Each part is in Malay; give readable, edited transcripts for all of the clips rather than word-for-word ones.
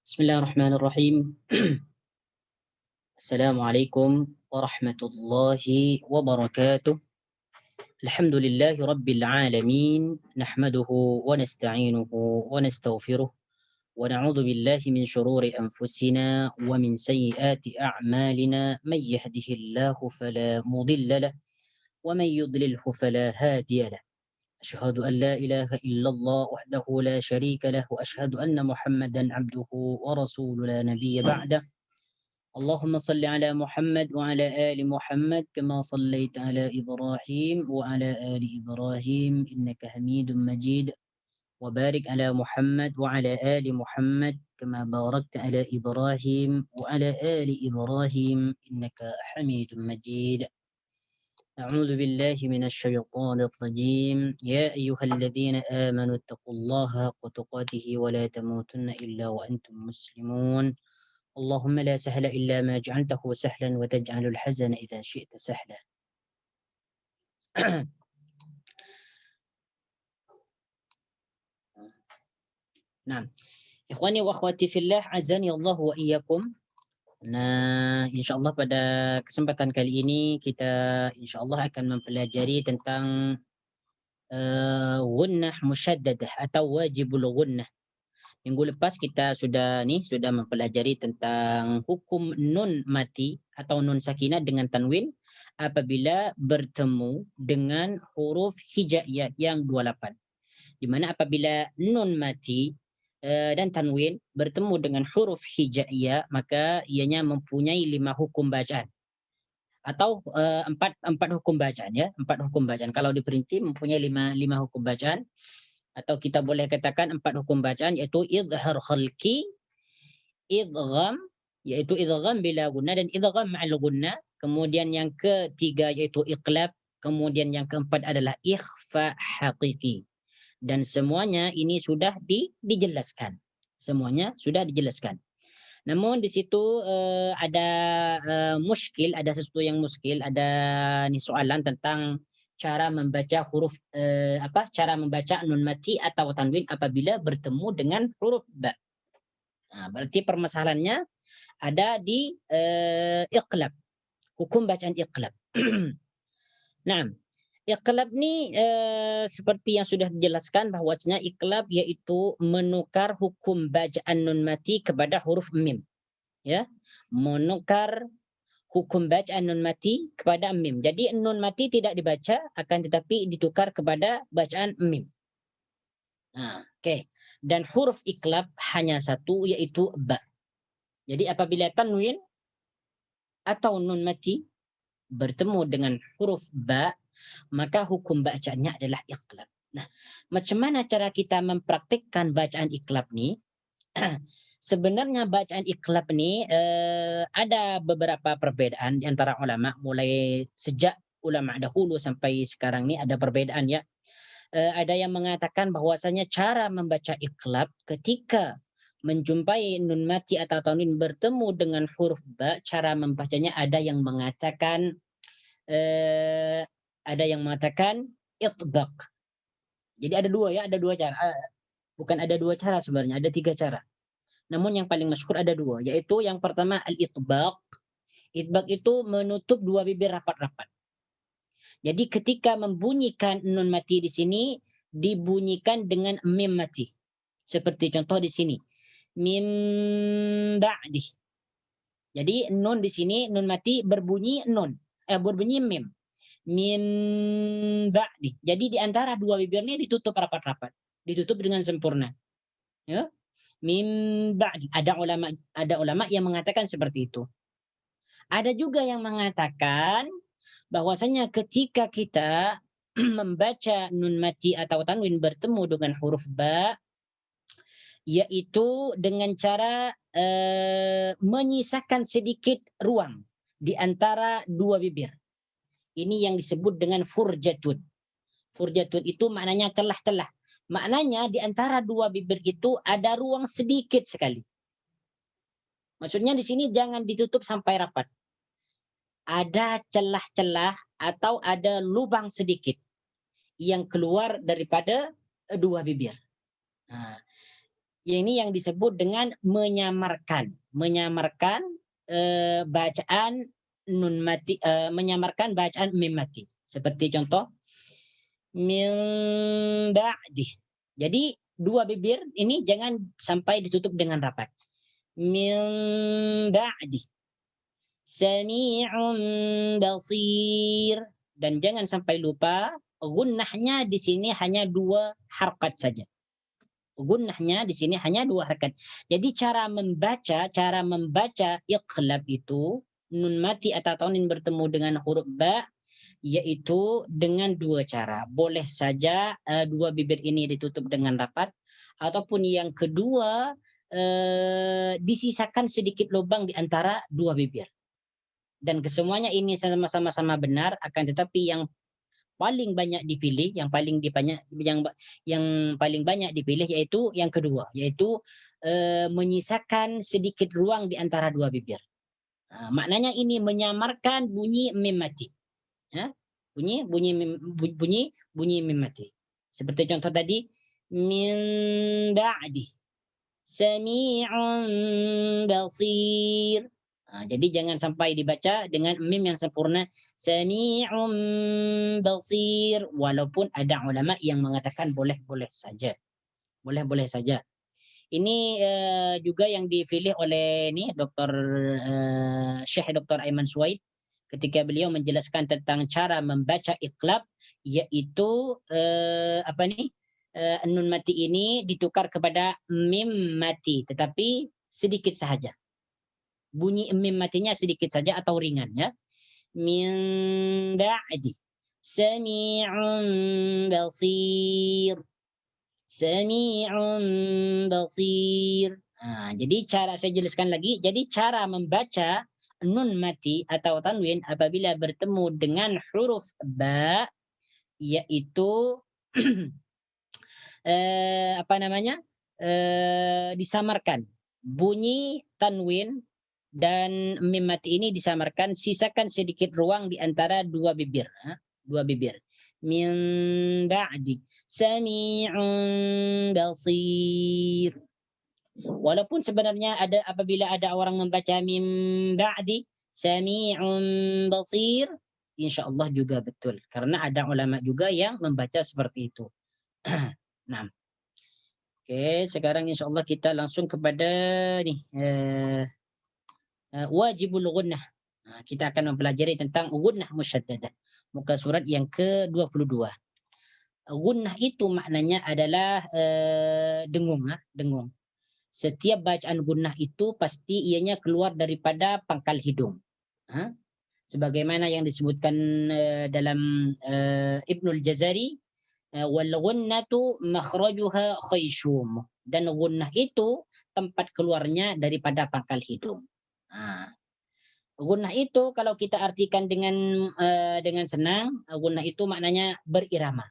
Bismillahirrahmanirrahim. Assalamualaikum warahmatullahi wabarakatuh. Alhamdulillahi rabbil alamin. Nahmaduhu wa nasta'inuhu wa nastaghfiruh. Wa na'udzu billahi min shururi anfusina wa min sayyiati a'malina. Man yahdihillahu fala mudilla lah wa man yudlilhu fala hadiya lah. أشهد أن لا إله إلا الله وحده لا شريك له وأشهد أن محمدا عبده ورسوله لا نبي بعده. اللهم صل على محمد وعلى آل محمد كما صليت على إبراهيم وعلى آل إبراهيم إنك حميد مجيد. وبارك على محمد وعلى آل محمد كما باركت على إبراهيم وعلى آل إبراهيم إنك حميد مجيد. أعوذ بالله من الشيطان الرجيم. يا أيها الذين آمنوا اتقوا الله حق تقاته ولا تموتن إلا وأنتم مسلمون. اللهم لا سهل إلا ما جعلته سهلا وتجعل الحزن إذا شئت سهلا. نعم. Ikhwani wa akhwati fillah, azani Allah wa iyyakum. Nah, insyaallah pada kesempatan kali ini kita insyaallah akan mempelajari tentang gunnah musyaddadah atau wajibul gunnah. Minggu lepas kita sudah mempelajari tentang hukum nun mati atau nun sakinah dengan tanwin apabila bertemu dengan huruf hijaiyah yang 28. Di mana apabila nun mati dan tanwin bertemu dengan huruf hijaiyah, maka ianya mempunyai 5 hukum bacaan atau empat hukum bacaan ya, 4 hukum bacaan. Kalau diperinci mempunyai 5 hukum bacaan, atau kita boleh katakan 4 hukum bacaan, yaitu izhar khalqi, idgham yaitu idgham bila gunnah dan idgham ma'al gunnah. Kemudian yang ketiga yaitu iqlab, kemudian yang keempat adalah ikhfa haqiqi. Dan semuanya ini sudah dijelaskan. Semuanya sudah dijelaskan. Namun di situ ada muskil, ada sesuatu yang muskil, ada soalan tentang cara membaca huruf cara membaca nun mati atau tanwin apabila bertemu dengan huruf ba. Nah, berarti permasalahannya ada di iqlab. Hukum bacaan iqlab. Nah, iqlab ni seperti yang sudah dijelaskan bahwasanya iqlab yaitu menukar hukum bacaan nun mati kepada huruf mim. Ya. Menukar hukum bacaan nun mati kepada mim. Jadi nun mati tidak dibaca, akan tetapi ditukar kepada bacaan mim. Nah, oke. Dan huruf iqlab hanya satu, yaitu ba. Jadi apabila tanwin atau nun mati bertemu dengan huruf ba, maka hukum bacaannya adalah iqlab. Nah, macam mana cara kita mempraktikkan bacaan iqlab ni? Sebenarnya bacaan iqlab ni ada beberapa perbedaan di antara ulama, mulai sejak ulama dahulu sampai sekarang ni ada perbedaan ya. Ada yang mengatakan bahwasanya cara membaca iqlab ketika menjumpai nun mati atau tanwin bertemu dengan huruf ba, cara membacanya ada yang mengatakan itbaq. Jadi ada dua ya, ada dua cara. Bukan ada dua cara sebenarnya, ada 3 cara. Namun yang paling masyhur ada 2, yaitu yang pertama al-itbaq. Itbaq itu menutup 2 bibir rapat-rapat. Jadi ketika membunyikan nun mati di sini dibunyikan dengan mim mati. Seperti contoh di sini. Mim ba'di. Jadi nun di sini, nun mati berbunyi berbunyi mim. Mim ba'di. Jadi di antara 2 bibir ini ditutup rapat-rapat. Ditutup dengan sempurna. Ya. Mim ba'di. Ada ulama yang mengatakan seperti itu. Ada juga yang mengatakan bahwasanya ketika kita membaca nun mati atau tanwin bertemu dengan huruf ba, yaitu dengan cara menyisakan sedikit ruang di antara 2 bibir. Ini yang disebut dengan furjatun. Furjatun itu maknanya celah-celah. Maknanya di antara 2 bibir itu ada ruang sedikit sekali. Maksudnya di sini jangan ditutup sampai rapat. Ada celah-celah atau ada lubang sedikit yang keluar daripada 2 bibir. Nah, Ini yang disebut dengan menyamarkan. Menyamarkan bacaan nun mati, menyamarkan bacaan mim mati. Seperti contoh min ba'di. Jadi dua bibir ini jangan sampai ditutup dengan rapat. Min ba'di. Sami'un basir. Dan jangan sampai lupa gunnahnya di sini hanya 2 harkat saja. Gunnahnya di sini hanya 2 harkat. Jadi cara membaca iqlab itu nun mati atau tanin bertemu dengan huruf ba yaitu dengan 2 cara. Boleh saja 2 bibir ini ditutup dengan rapat ataupun yang kedua disisakan sedikit lubang di antara 2 bibir. Dan kesemuanya ini sama-sama benar, akan tetapi yang paling banyak dipilih, yang paling banyak dipilih yaitu yang kedua, yaitu menyisakan sedikit ruang di antara 2 bibir. Maknanya ini menyamarkan bunyi mim mati. Bunyi mim mati. Seperti contoh tadi, min ba'di sami'un basir. Jadi jangan sampai dibaca dengan mim yang sempurna, sami'un basir, walaupun ada ulama yang mengatakan boleh-boleh saja. Boleh-boleh saja. Ini juga yang dipilih oleh Dr. Syekh Dr. Aiman Suwaid ketika beliau menjelaskan tentang cara membaca iqlab, yaitu nun mati ini ditukar kepada mim mati, tetapi sedikit saja. Bunyi mim matinya sedikit saja atau ringan, ya. Min ba'di sami'un basir. Sami'un basir. Jadi saya jelaskan lagi. Jadi cara membaca nun mati atau tanwin apabila bertemu dengan huruf ba yaitu disamarkan. Bunyi tanwin dan mim mati ini disamarkan, sisakan sedikit ruang di antara 2 bibir, 2 bibir. Min ba'di sami'un basir. Walaupun sebenarnya apabila ada orang membaca min ba'di sami'un basir, insyaallah juga betul, karena ada ulama juga yang membaca seperti itu. Nah. Oke, sekarang insyaallah kita langsung kepada wajibul gunnah. Kita akan mempelajari tentang gunnah musyaddadah. Muka surat yang ke-22. Gunnah itu maknanya adalah dengung, dengung. Setiap bacaan gunnah itu pasti ianya keluar daripada pangkal hidung. Sebagaimana yang disebutkan dalam Ibnul Jazari, wal gunnatu makhrajuha khayshum. Dan gunnah itu tempat keluarnya daripada pangkal hidung. Gunnah itu kalau kita artikan dengan senang, gunnah itu maknanya berirama.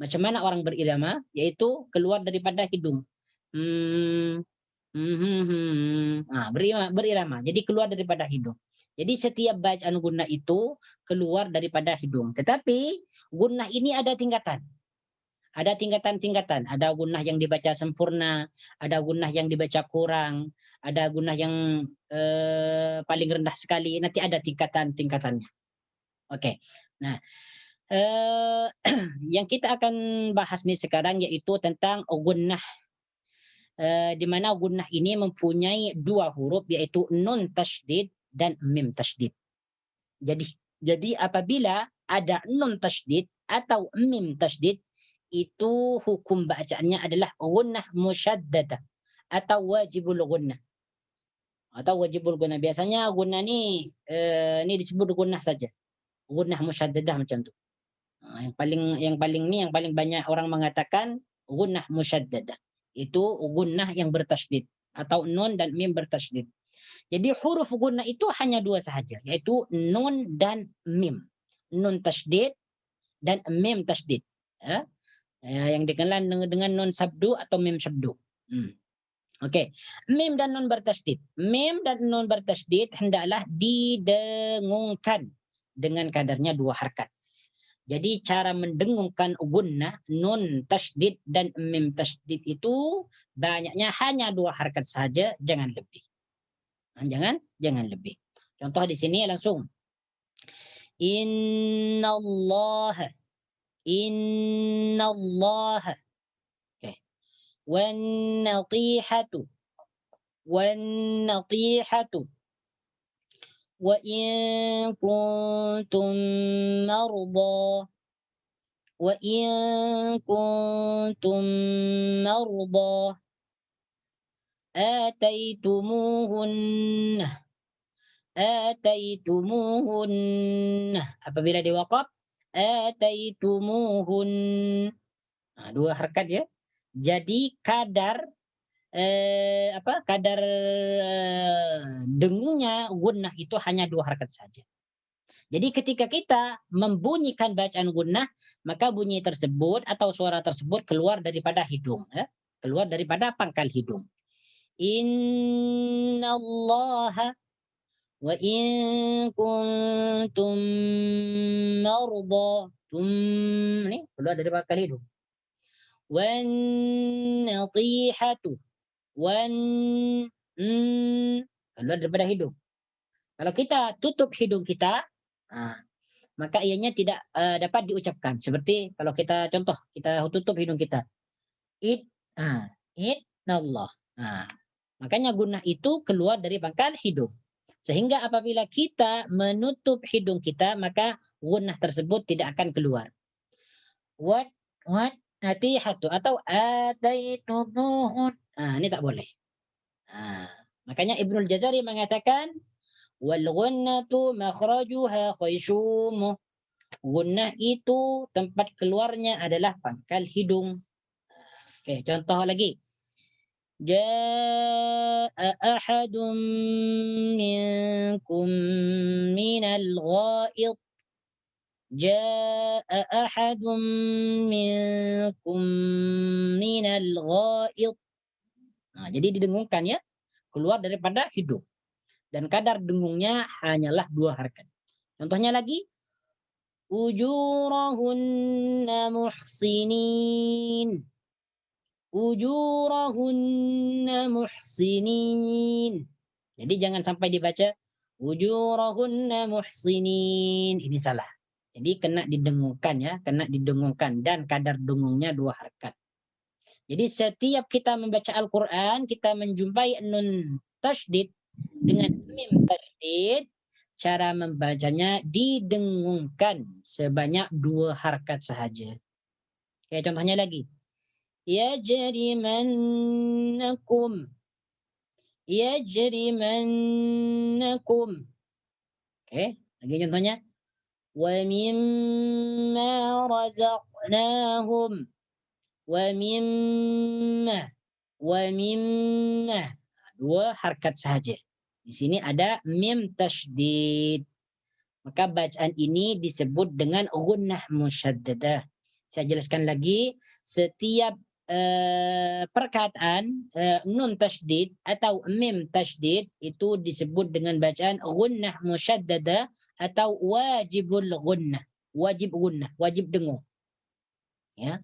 Macam mana orang berirama? Yaitu keluar daripada hidung. Berirama. Jadi keluar daripada hidung. Jadi setiap bacaan gunnah itu keluar daripada hidung. Tetapi gunnah ini ada tingkatan. Ada tingkatan-tingkatan. Ada gunnah yang dibaca sempurna, ada gunnah yang dibaca kurang, ada gunnah yang paling rendah sekali. Nanti ada tingkatan-tingkatannya. Oke. Nah, yang kita akan bahas nih sekarang yaitu tentang gunnah. Di mana gunnah ini mempunyai 2 huruf yaitu nun tasydid dan mim tasydid. Jadi apabila ada nun tasydid atau mim tasydid, itu hukum bacaannya adalah gunnah musyaddadah atau wajibul gunnah. Biasanya gunnah ini disebut gunnah saja. Gunnah musyaddadah macam tu. Yang paling banyak orang mengatakan gunnah musyaddadah. Itu gunnah yang bertasydid atau nun dan mim bertasydid. Jadi huruf gunnah itu hanya 2 sahaja, yaitu nun dan mim. Nun tasydid dan mim tasydid. Yang dikenal dengan nun sabdu atau mim sabdu. Okey. Mim dan nun bertasydid. Mim dan nun bertasydid hendaklah didengungkan dengan kadarnya 2 harkat. Jadi cara mendengungkan gunnah, nun tasydid dan mim tasydid itu banyaknya hanya 2 harakat saja, jangan lebih. Jangan lebih. Contoh di sini langsung. Innallaha. Innallaha. Oke. Wan natihatu. Wan natihatu. Wa in kuntum marda. وإن كنتم مرضى آتيتموهن apabila diwaqaf آتيتموهن. Nah, 2 harakat ya. Jadi kadar dengungnya gunnah itu hanya 2 harakat saja. Jadi ketika kita membunyikan bacaan gunnah, maka bunyi tersebut atau suara tersebut keluar daripada hidung, ya. Keluar daripada pangkal hidung. Innallaha wa in kuntum marda. Ini keluar dari pangkal hidung. Wan natihatu. Keluar daripada hidung. Kalau kita tutup hidung kita, maka ianya tidak dapat diucapkan. Seperti kalau kita contoh, kita tutup hidung kita. Idnallah. Makanya gunnah itu keluar dari pangkal hidung. Sehingga apabila kita menutup hidung kita, maka gunnah tersebut tidak akan keluar. What natihatu atau ataitumuhun. Ini tak boleh. Makanya Ibnul Jazari mengatakan wal ghunnatu makhrajuha khayshumuh. Gunnah itu tempat keluarnya adalah pangkal hidung. Oke, contoh lagi. Jaa'a ahadun minkum minal gha'id. Jaa'a ahadun minkum minal gha'id. Jadi didengungkan ya, keluar daripada hidung. Dan kadar dengungnya hanyalah 2 harakat. Contohnya lagi. Ujurahunna muhsinin. Ujurahunna muhsinin. Jadi jangan sampai dibaca ujurahunna muhsinin. Ini salah. Jadi kena didengungkan ya, kena didengungkan dan kadar dengungnya 2 harakat. Jadi setiap kita membaca Al-Qur'an, kita menjumpai nun tasydid dengan mim tasydid, cara membacanya didengungkan sebanyak 2 harakat sahaja. Oke, contohnya lagi. Yajrimannakum. Yajrimannakum. Oke, lagi contohnya. Wa mimma razaqnahum. Wa mimma. 2 harakat sahaja. Di sini ada mim tasydid. Maka bacaan ini disebut dengan gunnah musyaddadah. Saya jelaskan lagi, setiap perkataan nun tasydid atau mim tasydid itu disebut dengan bacaan gunnah musyaddadah atau wajibul gunnah. Wajib gunnah, wajib dengung. Ya.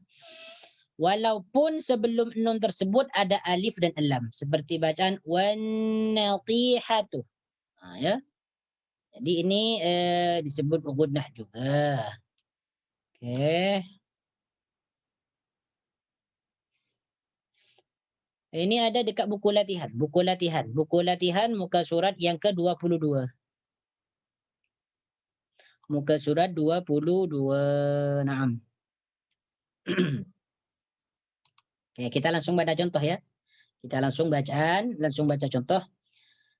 Walaupun sebelum nun tersebut ada alif dan lam seperti bacaan wan natihatu. Ya. Jadi ini disebut gunnah juga. Oke. Ini ada dekat buku latihan. Buku latihan muka surat yang ke-22. Muka surat 22. Naam. Oke, kita langsung baca contoh ya. Kita langsung baca contoh.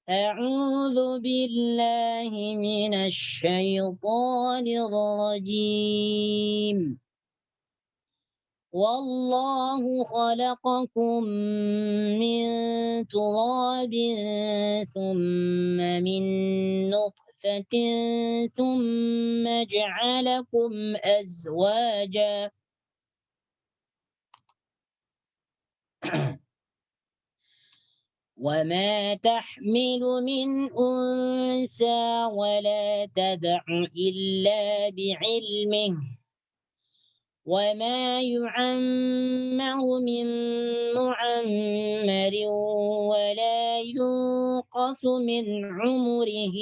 A'udzu billahi minasy syaithanir rajim. Wallahu khalaqakum min turabin thumma min nutfatin thumma ja'alakum azwaja. وما تحمل من أنثى ولا تدع إلا بعلمه وما يعمر من معمر ولا ينقص من عمره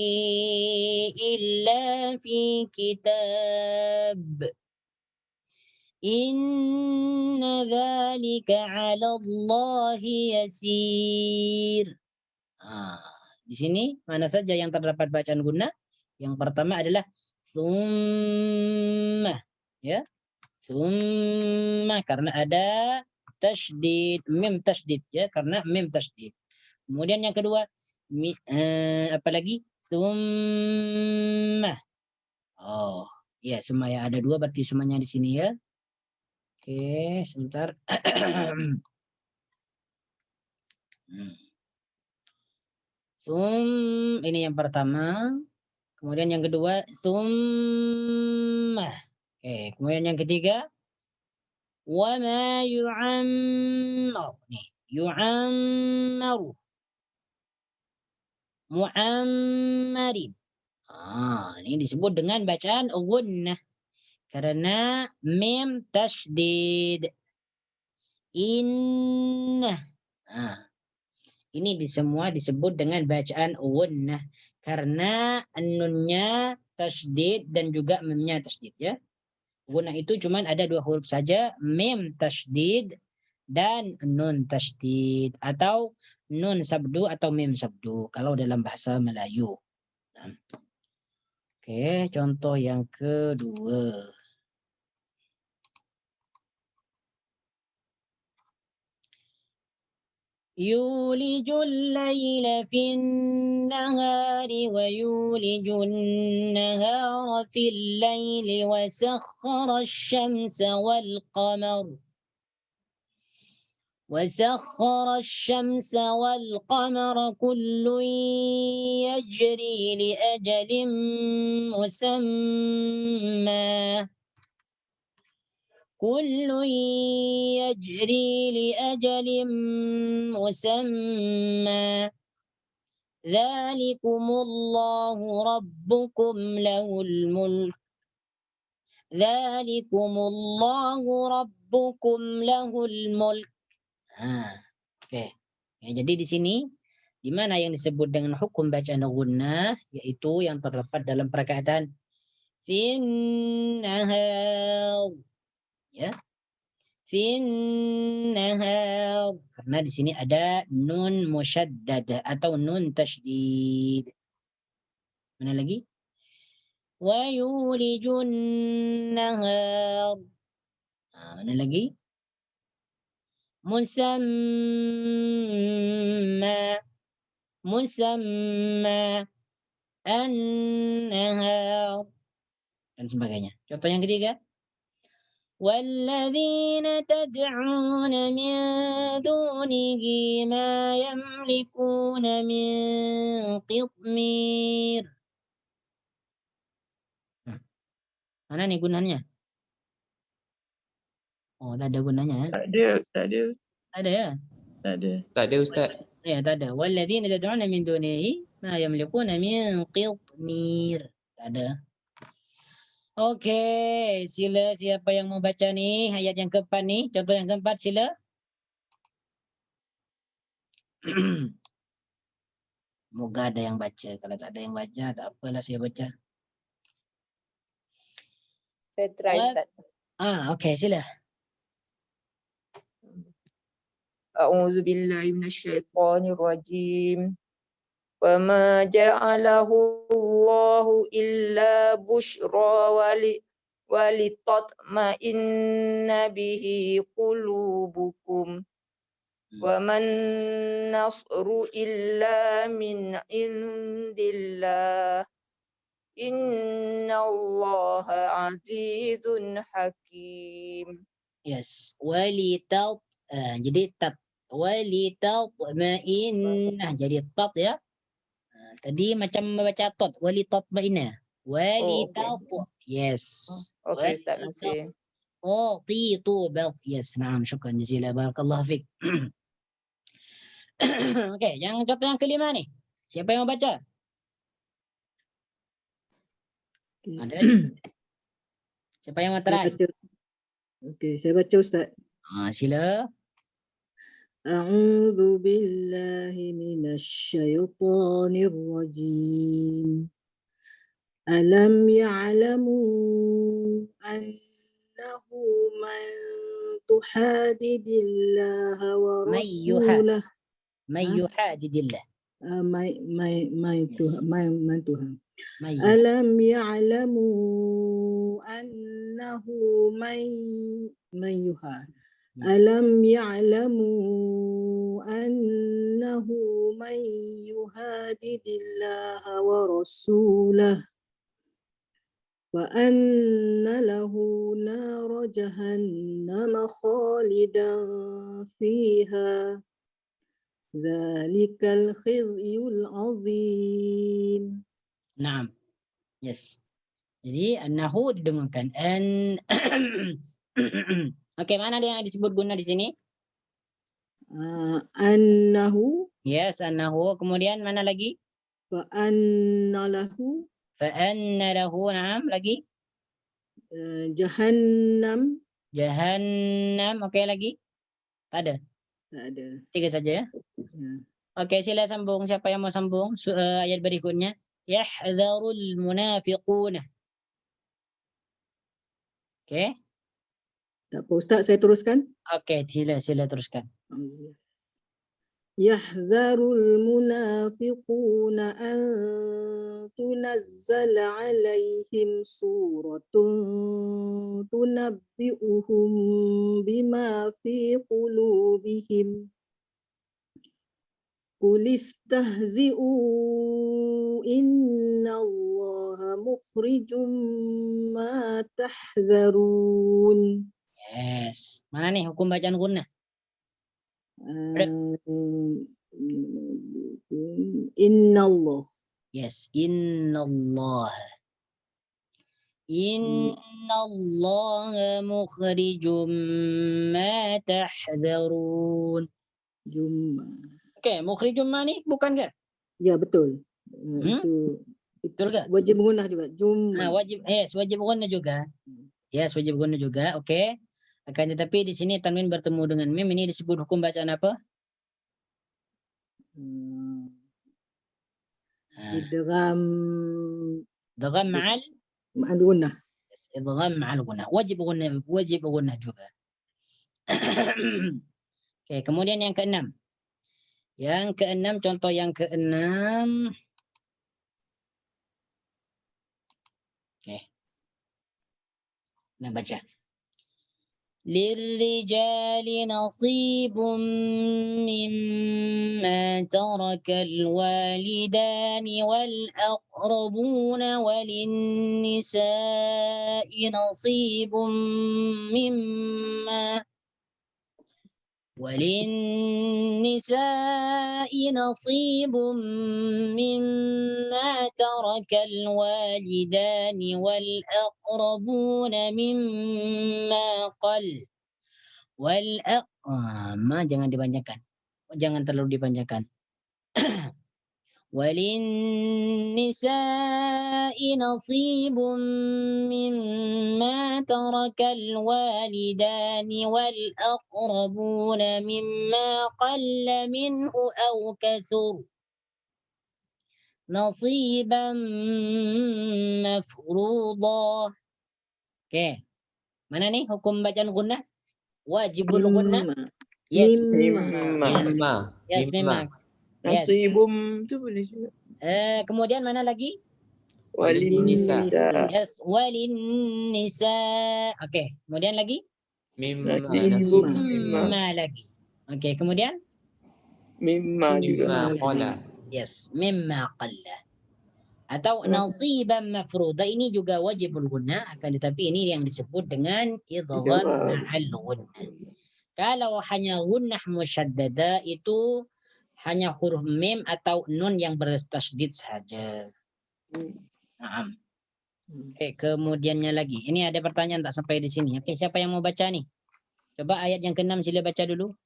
إلا في كتاب إن ذلك على الله يسير. Di sini mana saja yang terdapat bacaan guna? Yang pertama adalah summa, ya. Summa karena ada tasydid, mim tasydid, ya, karena mim tasydid. Kemudian yang kedua apa lagi? Summa. Oh, ya, summa ya, ada dua berarti semuanya di sini, ya. Oke, sebentar. Ini yang pertama. Kemudian yang kedua, summa. Oke, kemudian yang ketiga, wama yu'ammar. Nih, yu'ammaru. Mu'ammarin. Ini disebut dengan bacaan gunnah karena mim tasydid. Inna. Ini semua disebut dengan bacaan gunnah karena nunnya tasydid dan juga mimnya tasydid, ya. Gunnah itu cuma ada dua huruf saja, mim tasydid dan nun tasydid atau nun sabdu atau mim sabdu kalau dalam bahasa Melayu. Oke, contoh yang kedua. يولج الليل في النهار ويولج النهار في الليل وسخر الشمس والقمر كل يجري لأجل مسمى ذلكم الله ربكم له الملك Oke. Ya, jadi di sini di mana yang disebut dengan hukum bacaan gunnah, yaitu yang terdapat dalam perkataan fin nahar, ya. Fin nahar karena di sini ada nun musyaddad atau nun tasydid. Mana lagi? Wa yulijun nahar. Mana lagi? musamma an-nahar dan sebagainya. Contoh yang ketiga, walladzina tad'una min dunihi ma yamlikuna min qitmir. Mana nih gunanya? Oh, tak ada gunanya, ya? Tak ada. Ada, ya? Tak ada Ustaz. Ya, tak ada. Walladzina tad'una min dunihi ma yamlikuna min qitmir. Tak ada. Oke, sila siapa yang mau baca nih ayat yang keempat nih, contoh yang keempat sila. Moga ada yang baca. Kalau tak ada yang baca, tak apalah saya baca. Saya try, Ustaz. Oke, sila. A'udzu billahi minasyaitonir rajim. Wa ma ja'alahu Allahu illa busyra wa litatma'inna bihi qulubukum. Wa man nasru illa min indillah. Inna Allaha azizun hakim. Yes, jadi tat. Walitatma'innah, jadi tat, ya. Tadi macam membaca tot, walitatma'innah. Yes. Okey, Ustaz, masih. Yes, naam, syukran jazilan, barakallahu fik. Oke, yang contoh yang kelima nih. Siapa yang mau baca? Ada? Siapa yang mau try? Okey, saya baca Ustaz. Sila. A'udzu billahi minasyaitonir rajim. Alam ya'lamu annahu man tuhadidillaha wa Man yuha- rasulah. Man yuhadidillah. Man Tuhan. Man yuha- Alam ya'lamu annahu man yuha. Alam ya'lamu annahu man yuhadidillaha wa rasulah wa anna lahu nara jahannama khalidan fiha dzalikal khizyul azim. Naam. Yes. Jadi annahu didengungkan an. Okey, mana dia yang disebut guna di sini? Annahu Yes, annahu. Kemudian mana lagi? fa anna lahu Fa anna lahu, naam, lagi? jahannam. Jahannam. Okey, lagi? Tak ada. Tak ada. 3 saja ya. Ya. Okey, sila sambung. Siapa yang mau sambung? Ayat berikutnya. Yahdharul munafiquna. Okey. Tak apa Ustaz, saya teruskan. Okey, sila teruskan. Yahdharul munafiquna an tunazzala alaihim suratun tunabbi'uhum bima fi qulubihim. Qul istahzi'u innallaha mukhrijum ma tahzarun. Yes. Mana nih hukum bacaan gunnah? Innallah. Yes. Innallah. Innallaha mukhrijum ma tahzarun. Okey, mukhrijum ma ni bukan ke? Ya, betul. Betul ke? Wajib gunnah juga. Wajib, wajib gunnah juga. Yes, wajib gunnah juga. Okey. Akan tetapi di sini tanwin bertemu dengan mim, ini disebut hukum bacaan apa? Idgham ma'al gunnah. Yes, idgham ma'al gunnah. Wajib gunnah juga. Okey, kemudian yang keenam. Contoh yang keenam. Okey. Nah, baca. للرجال نصيب مما ترك الوالدان والأقربون وللنساء نصيب مما ترك الوالدان والأقربون مما قل jangan dipanjangkan. Jangan terlalu dipanjangkan. وللنساء نصيب مما ترك الوالدان والأقربون مما قل منه أو كثر نصيبا مفروضا. Okey. Mana nih hukum bacaan gunnah? Wajibul gunnah. Yes. Mimma. Yes, mimma. Yes. Nasibum tu boleh juga. Kemudian mana lagi? Walinisa. Yes, walin nisa. Okey, kemudian lagi? Mimma lagi. Okey, kemudian? Mimma juga. Mimma qala. Yes, mimma qalla. Atau nasiban mafruḍa, ini juga wajibul gunnah, akan tetapi ini yang disebut dengan idgham ma'al gunnah. Kalau hanya gunnah musyaddada itu hanya huruf mim atau nun yang bertasydid saja. Naam. Oke, kemudiannya lagi. Ini ada pertanyaan tak sampai di sini. Oke, siapa yang mau baca nih? Coba ayat yang ke-6 sila baca dulu.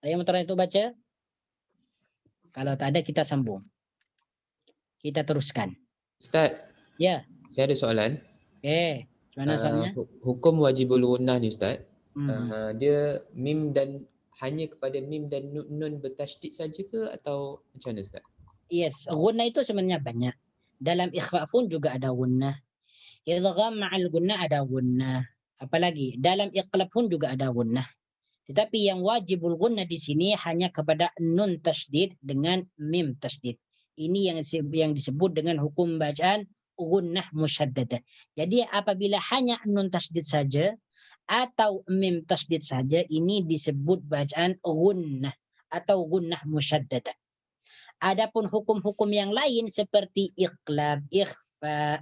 Ada yang itu baca? Kalau tak ada kita sambung. Kita teruskan. Ustaz. Ya. Saya ada soalan. Silakan. Mana soalnya? Hukum wajibul gunnah ni Ustaz. Hmm. Dia mim dan hanya kepada mim dan nun bertasydid saja ke atau macam mana Ustaz? Yes, gunnah itu sebenarnya banyak. Dalam ikhfa pun juga ada gunnah. Idgham ma'al gunnah ada gunnah. Apalagi dalam iqlab pun juga ada gunnah. Tetapi yang wajibul gunnah di sini hanya kepada nun tasydid dengan mim tasydid. Ini yang disebut dengan hukum bacaan gunnah musyaddadah. Jadi apabila hanya nun tasydid saja atau mim tasydid saja, ini disebut bacaan gunnah atau gunnah musyaddadah. Adapun hukum-hukum yang lain seperti iqlab, ikhfa,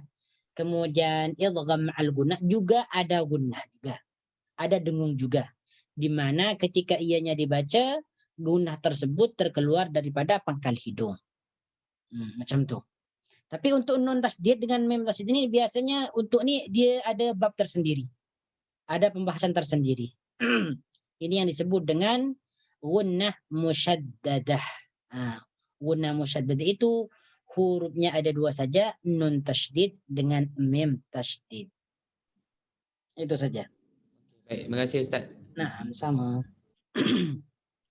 kemudian idgham ma'al gunnah juga ada gunnah juga. Ada dengung juga. Di mana ketika ianya dibaca, gunnah tersebut terkeluar daripada pangkal hidung. Macam tu. Tapi untuk nun tasydid dengan mim tasydid ini biasanya untuk ni dia ada bab tersendiri. Ada pembahasan tersendiri. Ini yang disebut dengan gunnah musyaddadah. Gunnah musyaddadah itu hurufnya ada dua saja, nun tasydid dengan mim tasydid. Itu saja. Baik, terima kasih Ustaz. Nah, sama.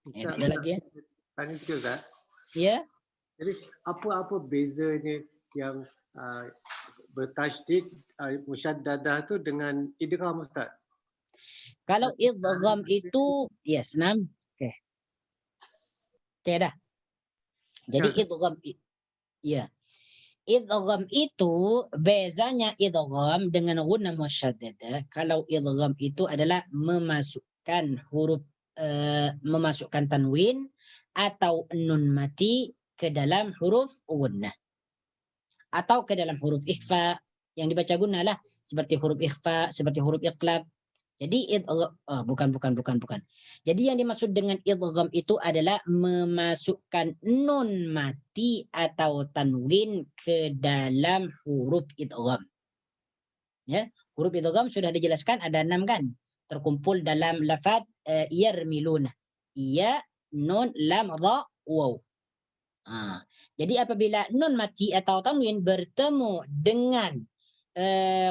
Ustaz, Ada lagi ya? tanya sikit Ustaz. Ya. Jadi apa bezanya yang bertasydid musyaddadah tu dengan idgham Ustaz? Kalau idgham itu yes, enam. Okey. Okey dah. Jadi idgham ya. Idgham itu bezanya idgham dengan gunnah musyaddadah. Kalau idgham itu adalah memasukkan huruf memasukkan tanwin atau nun mati ke dalam huruf gunnah atau ke dalam huruf ikhfa yang dibaca gunnah lah, seperti huruf ikhfa, seperti huruf iqlab. Jadi bukan. Jadi yang dimaksud dengan idgham itu adalah memasukkan nun mati atau tanwin ke dalam huruf idgham. Ya, huruf idgham sudah dijelaskan ada 6 kan? Terkumpul dalam lafaz yarmiluna. Ya, nun, lam, ra, waw. Jadi apabila nun mati atau tanwin bertemu dengan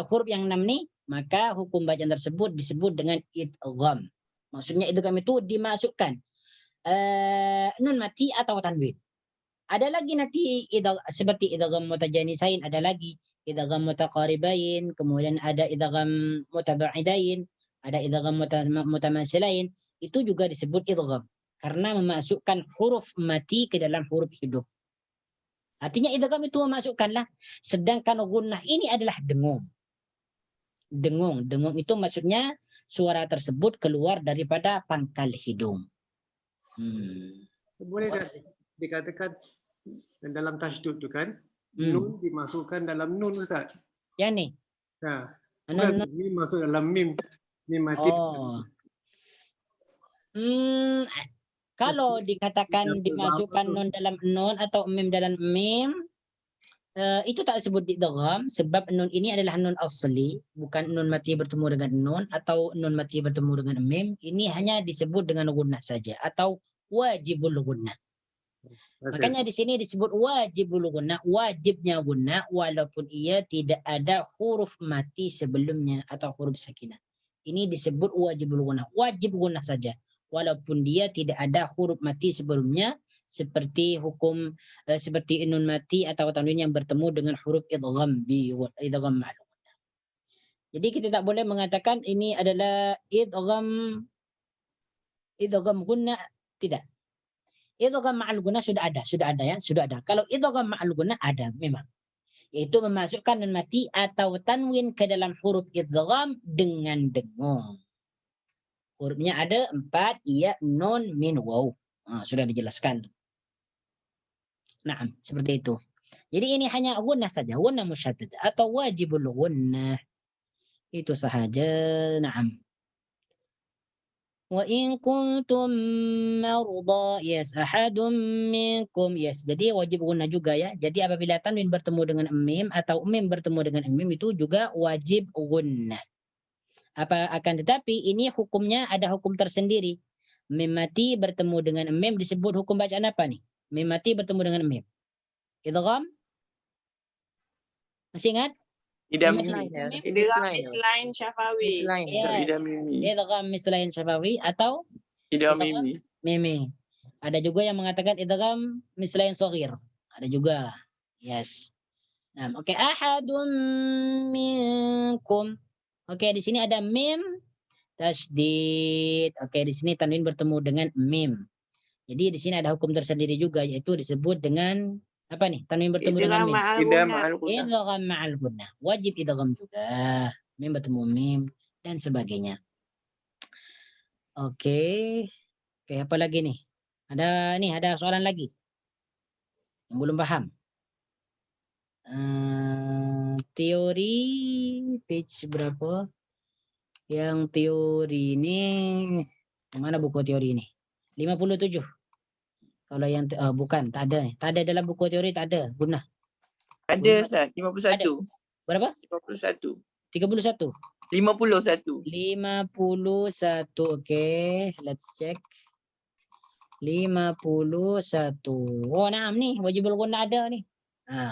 huruf yang 6 ni, maka hukum bacaan tersebut disebut dengan idgham. Maksudnya idgham itu dimasukkan nun mati atau tanwin. Ada lagi nanti seperti idgham mutajanisain, ada lagi idgham mutaqaribain, kemudian ada idgham mutabaidain, ada idgham mutamasilain. Itu juga disebut idgham karena memasukkan huruf mati ke dalam huruf hidup. Artinya idgham itu memasukkanlah. Sedangkan gunnah ini adalah dengung. Dengung itu maksudnya suara tersebut keluar daripada pangkal hidung. Boleh tak dikatakan dalam tasydid tu kan, nun dimasukkan dalam nun Ustaz? Yang ni? Mim masuk dalam mim. Mim mati. Kalau dikatakan dimasukkan nun dalam nun atau mim dalam mim, itu tak disebut idgham sebab nun ini adalah nun asli, bukan nun mati bertemu dengan nun atau nun mati bertemu dengan mim. Ini hanya disebut dengan gunnah saja atau wajibul gunnah. Makanya di sini disebut wajibul gunnah, wajibnya gunnah walaupun ia tidak ada huruf mati sebelumnya atau huruf sakinah. Ini disebut wajibul gunnah, wajib gunnah saja walaupun dia tidak ada huruf mati sebelumnya, seperti hukum seperti nun mati atau tanwin yang bertemu dengan huruf idgham idgham ma'al gunnah. Jadi kita tak boleh mengatakan ini adalah idgham gunnah, tidak. Idgham ma'al gunnah sudah ada ya, sudah ada. Kalau idgham ma'al gunnah ada memang, yaitu memasukkan nun mati atau tanwin ke dalam huruf idgham dengan dengung. Hurufnya ada 4, iya, nun, min, waw. Sudah dijelaskan. Nah, seperti itu. Jadi ini hanya gunnah saja, gunnah musyaddadah atau wajibul gunnah. Itu sahaja. Naam. Wa in kuntum marda, yes, ahadum minkum, yes. Jadi wajib gunnah juga ya. Jadi apabila tanwin bertemu dengan mim atau mim bertemu dengan mim itu juga wajib gunnah. Akan tetapi ini hukumnya ada hukum tersendiri. Mim mati bertemu dengan mim disebut hukum bacaan apa nih? Mim mati bertemu dengan mim. Idgham? Masih ingat? Idam Mislain. mimi. Idgham Mislain. mislain syafawi. Mislain. Yes. Idam mimi. Idgham mislain syafawi atau Idam idgham mimi. mimi. Ada juga yang mengatakan idgham mislain shaghir. Ada juga. Yes. Nah, oke. Ahadun minkum. Oke, di sini ada mim tasydid. Oke, di sini tanwin bertemu dengan mim. Jadi di sini ada hukum tersendiri juga, yaitu disebut dengan apa nih? Tanwin bertemu dengan Idgham mim. ma'al Idam gunnah. al-qudah. Idgham ma'al gunnah. Wajib idgham juga. Mim bertemu mim dan sebagainya. Oke. Oke, apa lagi nih? Ada soalan lagi yang belum paham. Teori page berapa? Yang teori ini mana buku teori ini? 57. Kalau yang bukan, tak ada nih. Tak ada dalam buku teori, tak ada gunnah. Ada Ustaz, 51. Berapa? 51. 31. 51. 51. Oke, let's check. 51. Oh, nah nih, wajibul gunnah ada nih.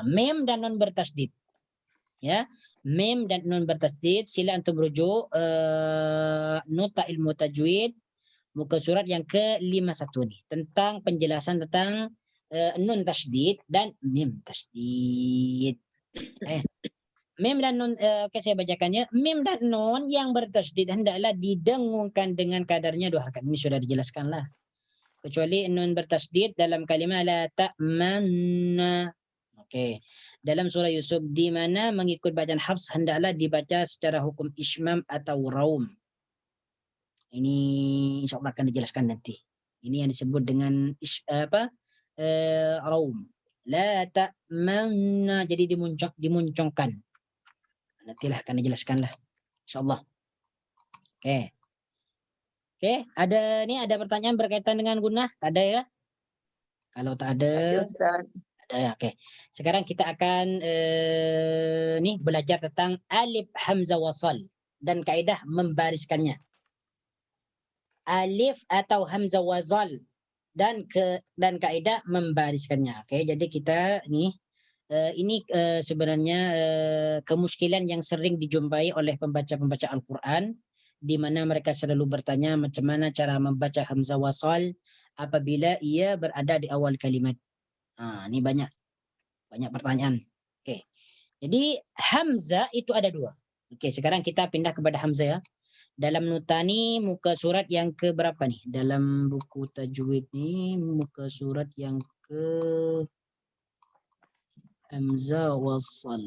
Mim dan nun bertasydid. Ya, mim dan nun bertasydid. Sila antum rujuk nota ilmu tajwid muka surat yang ke-51 nih, tentang penjelasan tentang nun tasydid dan mim tasydid. Mim dan nun, oke saya bacakannya. Mim dan nun yang bertasydid hendaklah didengungkan dengan kadarnya 2 harakat. Ini sudah dijelaskan lah. Kecuali nun bertasydid dalam kalimat la ta'manna. Oke. Dalam surah Yusuf, di mana mengikut bacaan Hafs hendaklah dibaca secara hukum ismam atau raum. Ini insyaallah akan dijelaskan nanti. Ini yang disebut dengan raum. La ta'manna, jadi dimuncongkan. Nantilah akan dijelaskan lah. Insyaallah. Oke. Oke, ada pertanyaan berkaitan dengan gunnah? Tak ada ya? Kalau tak ada, Ustaz. ada ya. Oke. Sekarang kita akan belajar tentang alif hamzah wasal dan kaidah membariskannya. Alif atau hamzah wasal dan kaidah membariskannya. Oke, jadi kita ini sebenarnya kemuskilan yang sering dijumpai oleh pembaca-pembaca Al-Qur'an, di mana mereka selalu bertanya macam mana cara membaca hamzah wasal apabila ia berada di awal kalimat. Ini banyak pertanyaan. Oke. Jadi hamzah itu ada 2. Oke, sekarang kita pindah kepada hamzah ya. Dalam Nutani muka surat yang ke berapa nih? Dalam buku tajwid nih muka surat yang ke hamzah wasal.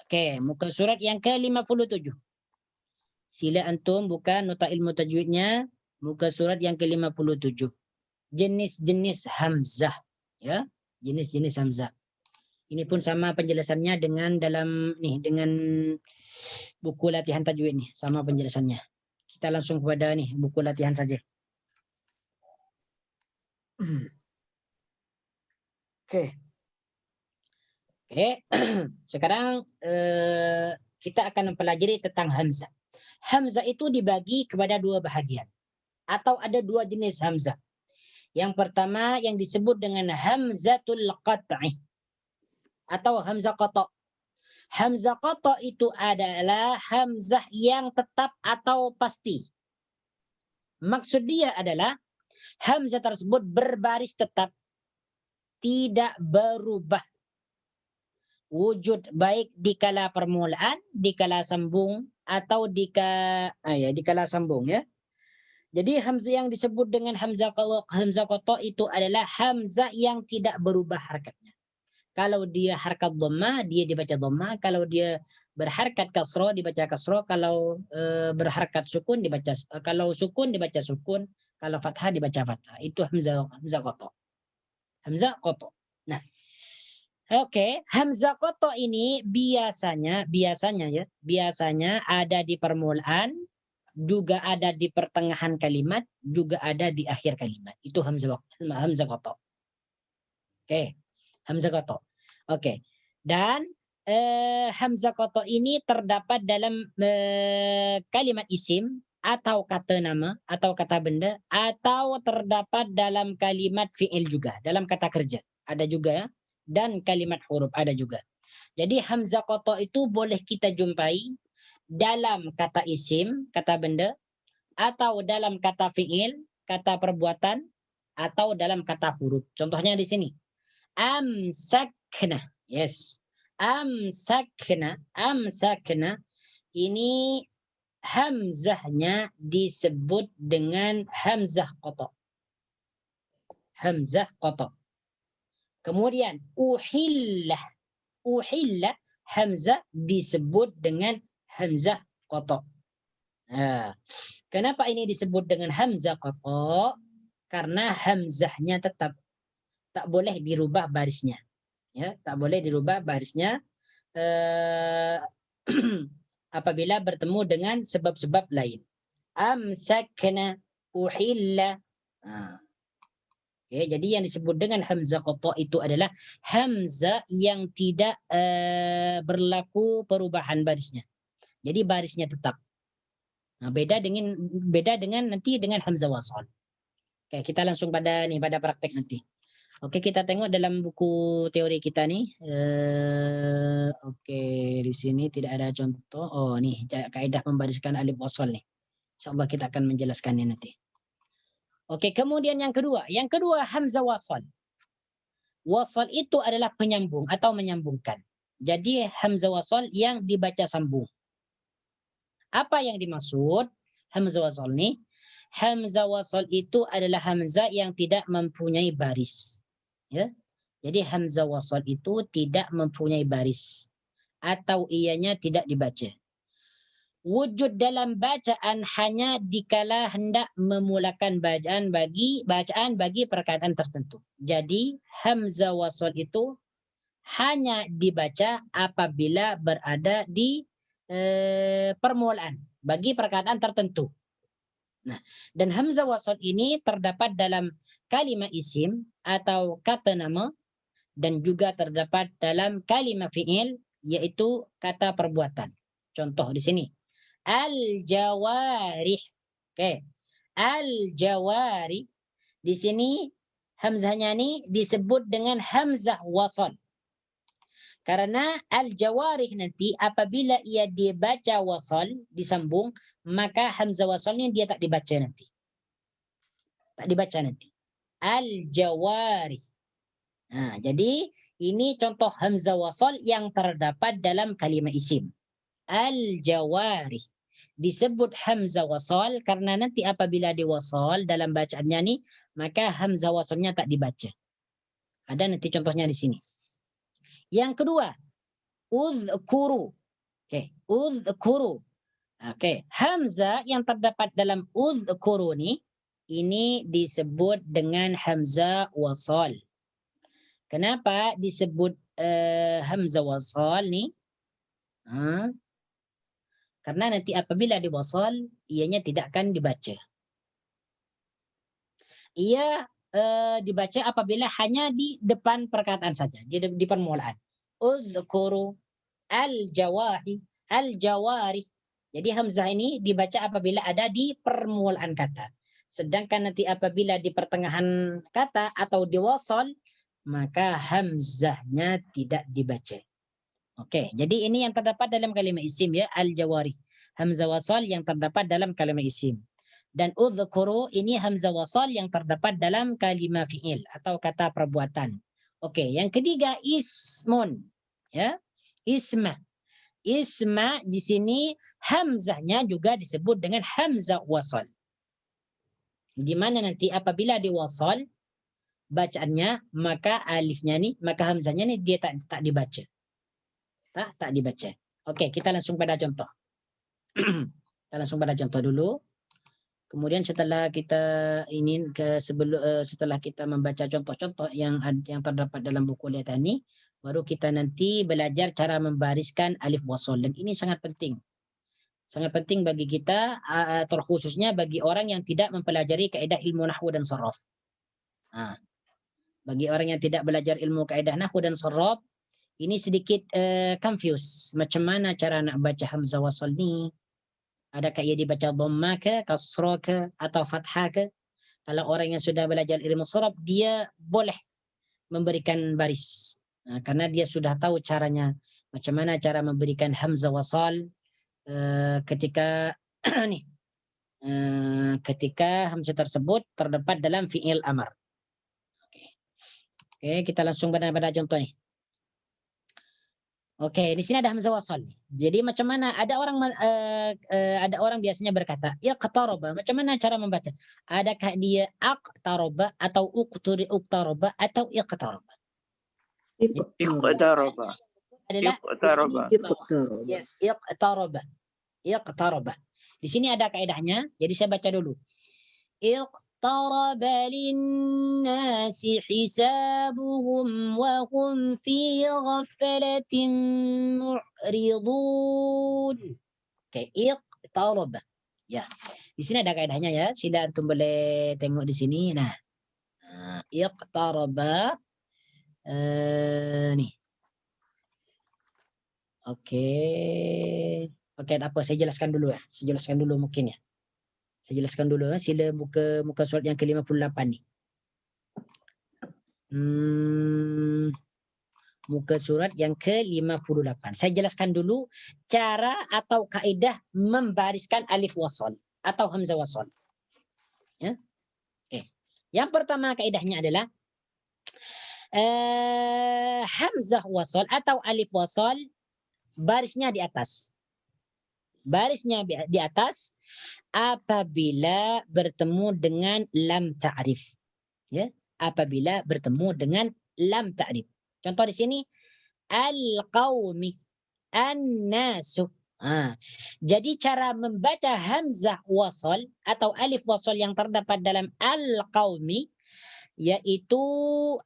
Oke, muka surat yang ke-57. Sila antum buka nota ilmu tajwidnya, muka surat yang ke-57. Jenis-jenis hamzah ya, jenis-jenis hamzah. Ini pun sama penjelasannya dengan dengan buku latihan tajwid nih, sama penjelasannya. Kita langsung kepada buku latihan saja. Oke. Sekarang kita akan mempelajari tentang hamzah. Hamzah itu dibagi kepada 2 bahagian atau ada 2 jenis hamzah. Yang pertama yang disebut dengan hamzatul qat'i atau hamzah qata'. Hamzah qata' itu adalah hamzah yang tetap atau pasti. Maksud dia adalah hamzah tersebut berbaris tetap, tidak berubah wujud, baik di kala permulaan, di kala sambung atau di kala sambung ya. Jadi hamzah yang disebut dengan hamzah qata' itu adalah hamzah yang tidak berubah harkatnya. Kalau dia harkat dhammah, dia dibaca dhammah. Kalau dia berharkat kasrah, dibaca kasrah. Kalau berharkat sukun, dibaca kalau sukun dibaca sukun. Kalau fathah dibaca fathah. Itu hamzah qata'. Hamzah qata'. Nah, oke, hamzah qata' ini biasanya ada di permulaan, juga ada di pertengahan kalimat, juga ada di akhir kalimat. Itu hamzah qata'. Oke. Hamzah qata'. Oke. Dan hamzah qata' ini terdapat dalam kalimat isim atau kata nama atau kata benda, atau terdapat dalam kalimat fi'il juga, dalam kata kerja. Ada juga ya. Dan kalimat huruf ada juga. Jadi hamzah qata itu boleh kita jumpai dalam kata isim, kata benda, atau dalam kata fiil, kata perbuatan, atau dalam kata huruf. Contohnya di sini. Amsakna. Yes. Amsakna. Amsakna. Ini hamzahnya disebut dengan hamzah qata. Hamzah qata. Kemudian uhillah. Uhillah hamzah disebut dengan hamzah qata. Kenapa ini disebut dengan hamzah qata? Karena hamzahnya tetap tak boleh dirubah barisnya. Ya, tak boleh dirubah barisnya apabila bertemu dengan sebab-sebab lain. Amsakna, uhilla. Okay, jadi yang disebut dengan hamzah qata itu adalah hamzah yang tidak berlaku perubahan barisnya. Jadi barisnya tetap. Nah, beda dengan nanti dengan hamzah wasal. Oke, kita langsung pada praktek nanti. Oke, kita tengok dalam buku teori kita nih. Oke, di sini tidak ada contoh. Oh, nih kaidah membariskan alif wasal nih. Insyaallah kita akan menjelaskannya nanti. Oke, kemudian yang kedua hamzah wasal. Wasal itu adalah penyambung atau menyambungkan. Jadi hamzah wasal yang dibaca sambung. Apa yang dimaksud hamzah wasal nih? Hamzah wasal itu adalah hamzah yang tidak mempunyai baris. Ya. Jadi hamzah wasal itu tidak mempunyai baris atau ianya tidak dibaca. Wujud dalam bacaan hanya dikala hendak memulakan bacaan bagi perkataan tertentu. Jadi hamzah wasal itu hanya dibaca apabila berada di permulaan bagi perkataan tertentu. Nah, dan hamzah wasal ini terdapat dalam kalimat isim atau kata nama dan juga terdapat dalam kalimat fi'il yaitu kata perbuatan. Contoh di sini. Al-jawarih. Oke. Al-jawarih. Di sini hamzahnya ini disebut dengan hamzah wasal. Karena al-jawarih nanti apabila ia dibaca wasal, disambung, maka hamzah wasalnya dia tak dibaca nanti. Tak dibaca nanti. Al-jawarih. Nah, jadi ini contoh hamzah wasal yang terdapat dalam kalimat isim. Al-jawarih. Disebut hamzah wasal karena nanti apabila diwasal dalam bacaannya nih, maka hamzah wasalnya tak dibaca. Ada nanti contohnya di sini. Yang kedua, udhkuru. Oke, udhkuru. Oke, hamzah yang terdapat dalam udhkuru ini disebut dengan hamzah wasal. Kenapa disebut hamzah wasal nih? Karena nanti apabila diwasal, ianya tidak akan dibaca. Ia dibaca apabila hanya di depan perkataan saja, di permulaan. Udhkuru al-jawahi, al-jawari. Jadi hamzah ini dibaca apabila ada di permulaan kata. Sedangkan nanti apabila di pertengahan kata atau diwasal, maka hamzahnya tidak dibaca. Oke, jadi ini yang terdapat dalam kalimat isim ya, al-jawari. Hamzah wasal yang terdapat dalam kalimat isim. Dan udhkuru ini hamzah wasal yang terdapat dalam kalimat fi'il atau kata perbuatan. Oke, yang ketiga ismun. Ya, isma. Isma di sini hamzahnya juga disebut dengan hamzah wasal. Di mana nanti apabila diwasal bacaannya, maka alifnya nih, maka hamzahnya nih dia tak dibaca. Tak dibaca. Oke, kita langsung pada contoh. Kita langsung pada contoh dulu. Kemudian setelah kita setelah kita membaca contoh-contoh yang terdapat dalam buku lihat ini, baru kita nanti belajar cara membariskan alif wasal, dan ini sangat penting. Sangat penting bagi kita, terkhususnya bagi orang yang tidak mempelajari kaidah ilmu nahwu dan sharaf. Bagi orang yang tidak belajar ilmu kaidah nahwu dan sharaf, ini sedikit confuse. Macam mana cara nak baca hamzah wasal ni? Adakah ia dibaca dhamma ke, kasrah ke, atau fathah ke? Kalau orang yang sudah belajar ilmu sharaf, dia boleh memberikan baris. Karena dia sudah tahu caranya, macam mana cara memberikan hamzah wasal ketika nih, ketika hamzah tersebut terdapat dalam fi'il amar. Oke, kita langsung pada contoh nih. Oke, di sini ada hamzah wasal. Jadi macam mana ada orang biasanya berkata iqtaraba. Macam mana cara membaca? Adakah dia aqtaraba atau uqtaraba atau iqtaraba? Iqtaraba. Adalah Iqtaraba. Iqtaraba. yes, iqtaraba. Iqtaraba. Di sini ada kaidahnya. Jadi saya baca dulu. Iqtaraba linnasi hisabuhum wa hum fi ghaflatin mu'ridun. Oke, iqtaraba. Ya. Di sini ada kaidahnya ya. Sila antum boleh tengok di sini. Nah. Iqtaraba nih. Oke. Oke, tak apa, saya jelaskan dulu ya. Saya jelaskan dulu mungkin ya. Saya jelaskan dulu ya. Sila buka muka surat yang ke-58 nih. Muka surat yang ke-58. Saya jelaskan dulu cara atau kaidah membariskan alif wasal atau hamzah wasal. Ya. Oke. Yang pertama kaidahnya adalah hamzah wasal atau alif wasal barisnya di atas. Barisnya di atas apabila bertemu dengan lam ta'rif. Ya, apabila bertemu dengan lam ta'rif. Contoh di sini al-qaumi, an-nasu. Jadi cara membaca hamzah wasal atau alif wasal yang terdapat dalam al-qaumi yaitu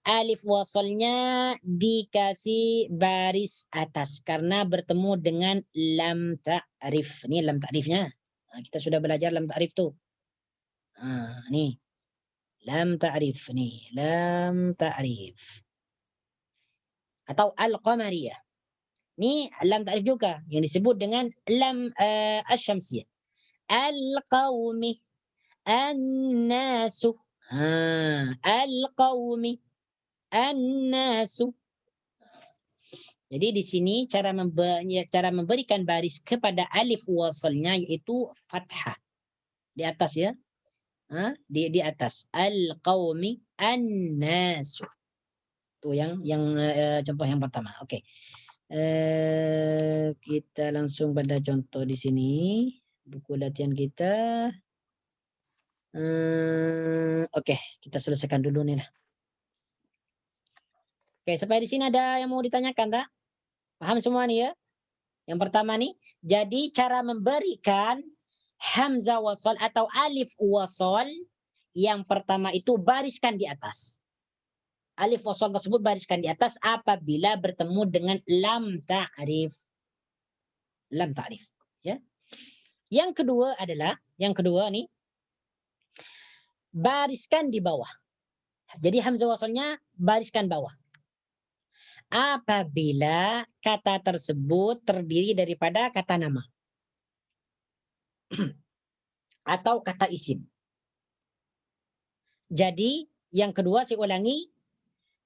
alif wasalnya dikasih baris atas karena bertemu dengan lam ta'rif. Ini lam ta'rifnya. Kita sudah belajar lam ta'rif tuh. Nih. Lam ta'rif nih, lam ta'rif. Atau al-qamariyah. Ini lam ta'rif juga yang disebut dengan lam asy-syamsiyah. Al-qaumi, an-nasu. Al-qaumi, an-nasu. Jadi di sini cara memberikan baris kepada alif wasalnya yaitu fathah di atas ya. Di atas al-qaumi, an-nasu. Itu yang contoh yang pertama. Oke. Kita langsung pada contoh di sini buku latihan kita. Oke, kita selesaikan dulu nih lah. Oke, sampai di sini ada yang mau ditanyakan tak? Paham semua nih ya? Yang pertama nih, jadi cara memberikan hamzah wasal atau alif wasal yang pertama itu bariskan di atas. Alif wasal tersebut bariskan di atas apabila bertemu dengan lam ta'rif. Lam ta'rif, ya. Yang kedua nih bariskan di bawah. Jadi hamzah wasalnya bariskan bawah. Apabila kata tersebut terdiri daripada kata nama atau kata isim. Jadi yang kedua saya ulangi,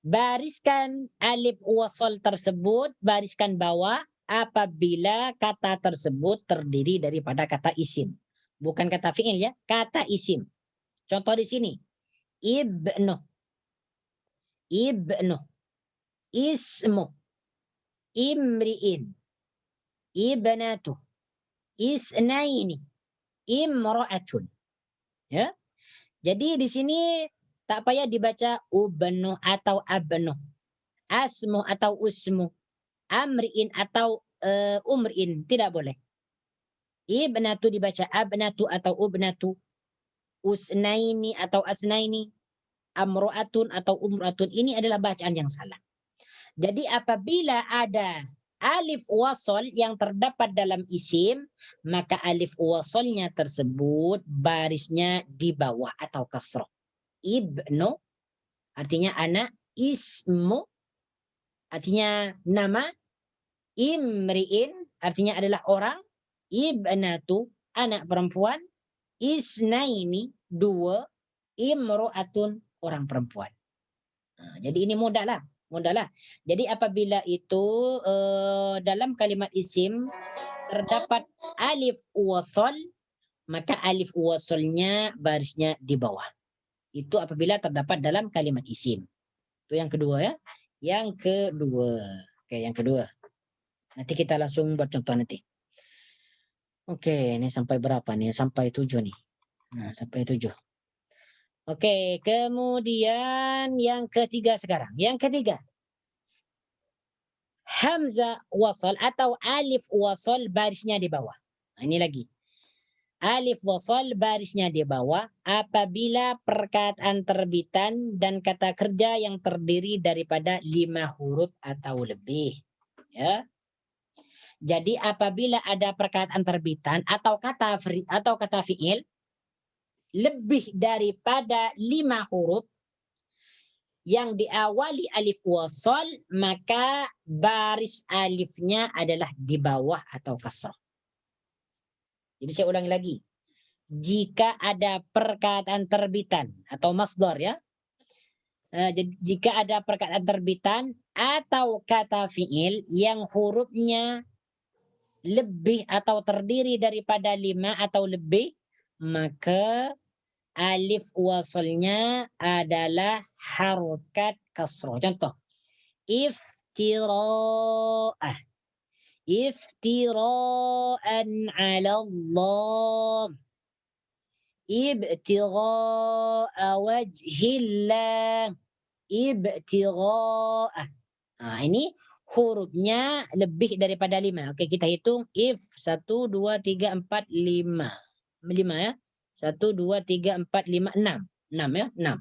bariskan alif wasal tersebut bariskan bawah apabila kata tersebut terdiri daripada kata isim. Bukan kata fi'il ya, kata isim. Contoh di sini, ibnu, ismu, imri'in, ibnatu, isnaini, imra'atun. Ya. Jadi di sini tak payah dibaca ubnu atau abnu, asmu atau usmu, amri'in atau umri'in, tidak boleh. Ibnatu dibaca abnatu atau ubnatu, usnaini atau asnaini, amro'atun atau umratun. Ini adalah bacaan yang salah. Jadi apabila ada alif wasal yang terdapat dalam isim, maka alif wasalnya tersebut barisnya di bawah atau kasrah. Ibnu artinya anak, ismu artinya nama, imri'in artinya adalah orang, ibnatu anak perempuan, isnaini dua, imro'atun orang perempuan. Jadi ini mudahlah Mudah lah. Jadi apabila itu dalam kalimat isim terdapat alif wasal, maka alif wasalnya barisnya di bawah. Itu apabila terdapat dalam kalimat isim. Itu yang kedua ya. Yang kedua. Oke, yang kedua. Nanti kita langsung buat contoh nanti. Oke, ini sampai berapa nih? Sampai 7 nih. Nah, sampai 7. Oke, kemudian yang ketiga sekarang. Yang ketiga. Hamzah wasal atau alif wasal barisnya di bawah. Nah, ini lagi. Alif wasal barisnya di bawah apabila perkataan terbitan dan kata kerja yang terdiri daripada 5 huruf atau lebih. Ya. Jadi apabila ada perkataan terbitan atau kata fiil lebih daripada 5 huruf yang diawali alif wasal, maka baris alifnya adalah di bawah atau kasrah. Jadi saya ulangi lagi. Jika ada perkataan terbitan atau masdar ya. Jadi jika ada perkataan terbitan atau kata fiil yang hurufnya lebih atau terdiri daripada 5 atau lebih, maka alif wasalnya adalah harokat kasroh. Contoh, iftira'ah. Iftira'an 'ala Allah. Ibtigha'a wajhillah. Ibtigha'ah. Nah, ini hurufnya lebih daripada 5. Oke, kita hitung if 1 2 3 4 5. 5 ya. 1 2 3 4 5 6. 6 ya, 6.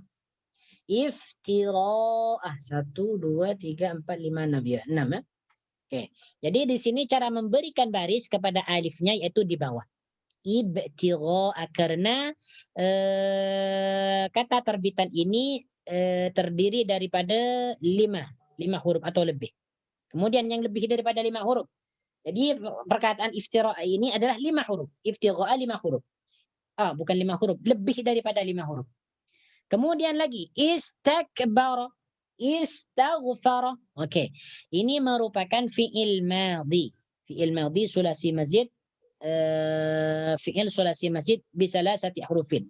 Iftira'ah 1 2 3 4 5 6 ya, 6 ya. Oke. Jadi di sini cara memberikan baris kepada alifnya yaitu di bawah. Ibtigha'a karena kata terbitan ini terdiri daripada 5 huruf atau lebih. Kemudian yang lebih daripada 5 huruf. Jadi perkataan iftira'a ini adalah 5 huruf. Iftigha'a 5 huruf. Bukan 5 huruf, lebih daripada 5 huruf. Kemudian lagi istakbara, istaghfara. Oke. Ini merupakan fi'il madhi. Fi'il madhi sulasi mazid. Fi'il sulasi mazid bisalasati hurufin.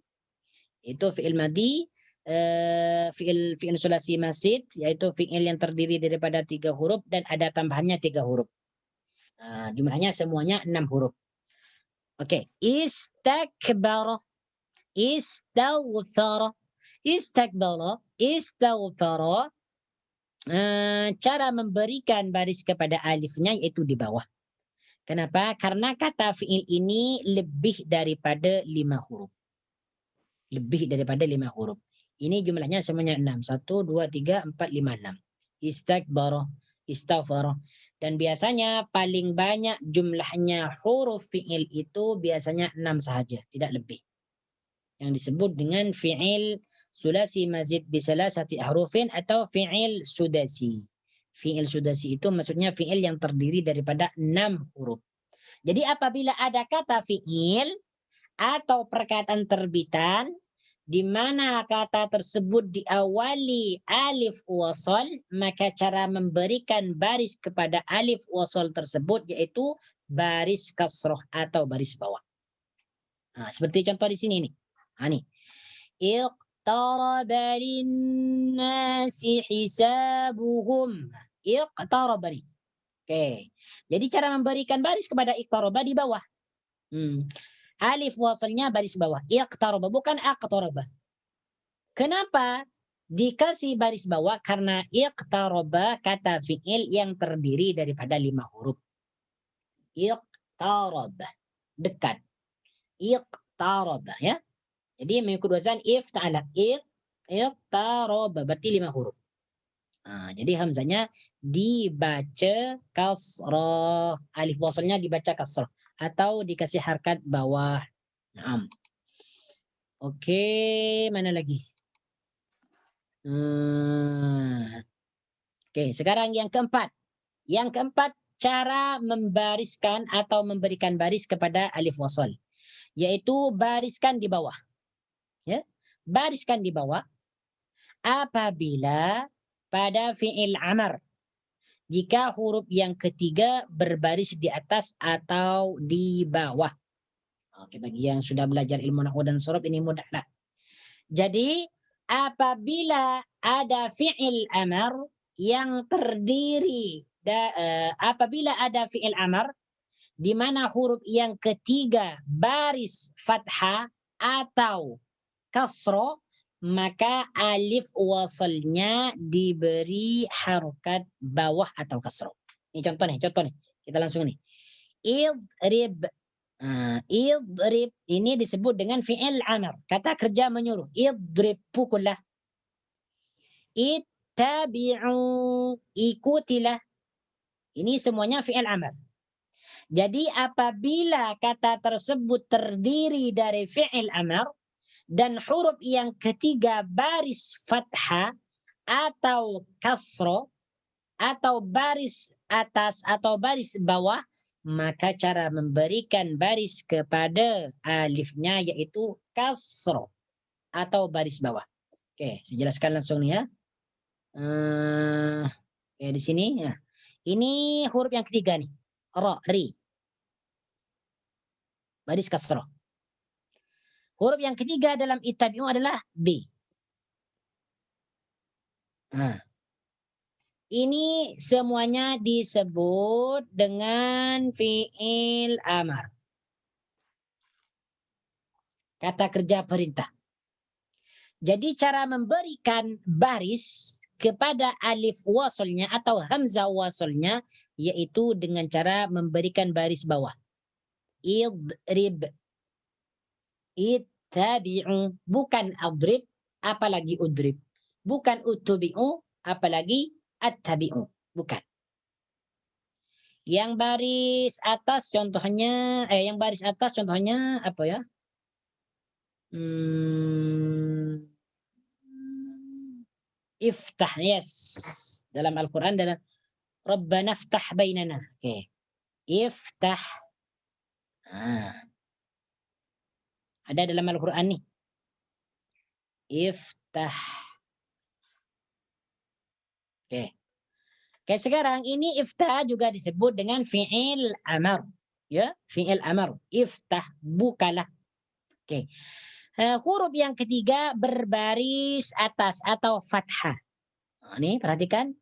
Itu fi'il madhi. Fi'il sulasi mazid yaitu fi'il yang terdiri daripada 3 huruf dan ada tambahannya 3 huruf. Jumlahnya semuanya 6 huruf. Oke, istakbara, istaghfara, istakbara, istaghfara. Cara memberikan baris kepada alifnya yaitu di bawah. Kenapa? Karena kata fi'il ini lebih daripada 5 huruf. Lebih daripada 5 huruf. Ini jumlahnya semuanya 6. 1, 2, 3, 4, 5, 6. Istakbara, istaghfara. Dan biasanya paling banyak jumlahnya huruf fi'il itu biasanya 6 sahaja, tidak lebih. Yang disebut dengan fi'il sulasi mazid bisalasati ahrufin atau fi'il sudasi. Fi'il sudasi itu maksudnya fi'il yang terdiri daripada 6 huruf. Jadi apabila ada kata fi'il atau perkataan terbitan di mana kata tersebut diawali alif wasal, maka cara memberikan baris kepada alif wasal tersebut yaitu baris kasroh atau baris bawah. Seperti contoh di sini nih. Nih. Iqtaraba linnasi hisabuhum. Iqtaraba. Oke. Jadi cara memberikan baris kepada iqtaraba di bawah. Alif wasalnya baris bawah. Iqtaraba bukan aqtaraba. Kenapa dikasih baris bawah? Karena iqtaraba kata fi'il yang terdiri daripada 5 huruf. Iqtaraba. Dekat. Iqtaraba ya. Jadi mengikut wazan ifta'ala. Iqtaraba berarti 5 huruf. Jadi hamzanya dibaca kasrah. Alif wasalnya dibaca kasrah. Atau dikasih harkat bawah. Naam. Oke, mana lagi? Oke, sekarang yang keempat. Yang keempat, cara membariskan atau memberikan baris kepada alif wasal. Yaitu bariskan di bawah. Ya, bariskan di bawah. Apabila pada fi'il amar jika huruf yang ketiga berbaris di atas atau di bawah. Oke, bagi yang sudah belajar ilmu nahwu dan sorof ini mudahlah. Jadi apabila ada fi'il amar yang terdiri apabila ada fi'il amar di mana huruf yang ketiga baris fathah atau kasro, maka alif wasalnya diberi harokat bawah atau kasro. Ini contoh nih. Kita langsung nih. Idrib. Idrib ini disebut dengan fi'il amar. Kata kerja menyuruh. Idrib, pukullah. Ittabi'u, ikutilah. Ini semuanya fi'il amar. Jadi apabila kata tersebut terdiri dari fi'il amar dan huruf yang ketiga baris fathah atau kasro atau baris atas atau baris bawah, maka cara memberikan baris kepada alifnya yaitu kasro atau baris bawah. Oke, saya jelaskan langsung nih ya. Di sini ya. Ini huruf yang ketiga nih. Ra, ri. Baris kasroh. Huruf yang ketiga dalam ittabi'u adalah B. Ini semuanya disebut dengan fi'il amar. Kata kerja perintah. Jadi cara memberikan baris kepada alif wasalnya atau hamzah wasalnya yaitu dengan cara memberikan baris bawah. Idrib. Ittabi'u. Bukan adrib, apalagi udrib. Bukan utubi'u, apalagi attabi'u. Bukan. Yang baris atas contohnya, apa ya? Iftah, yes. Dalam Al-Quran dalam Rabbana iftah bainana. Oke. Iftah. Ada dalam Al-Quran nih. Iftah. Oke. Oke, sekarang ini iftah juga disebut dengan fi'il amar. Ya, fi'il amar. Iftah, bukalah. Oke. Huruf yang ketiga berbaris atas atau fathah. Ini perhatikan.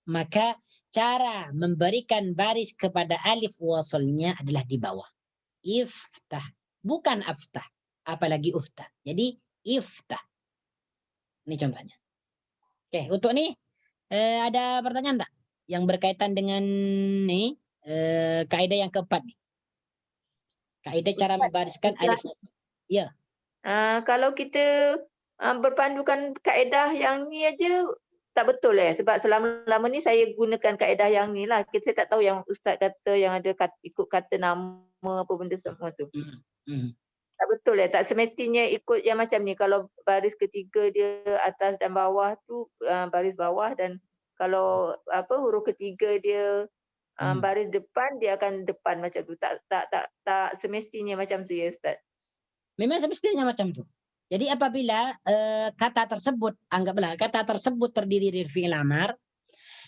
Maka cara memberikan baris kepada alif wasalnya adalah di bawah. Iftah. Bukan aftah. Apalagi uftah. Jadi iftah. Ini contohnya. Oke, untuk ini ada pertanyaan tak? Yang berkaitan dengan nih kaidah yang keempat nih. Kaidah cara membariskan alif wasal. Ya. Kalau kita berpandukan kaedah yang ni aja tak betul sebab selama-lama ni saya gunakan kaedah yang ni lah. Saya tak tahu yang ustaz kata yang ada ikut kata nama apa benda semua tu. Tak betul tak semestinya ikut yang macam ni. Kalau baris ketiga dia atas dan bawah tu baris bawah, dan kalau huruf ketiga dia baris depan dia akan depan macam tu. Tak semestinya macam tu ya ustaz. Memang semestinya macam tu. Jadi apabila kata tersebut, anggaplah kata tersebut terdiri dari fi'il amar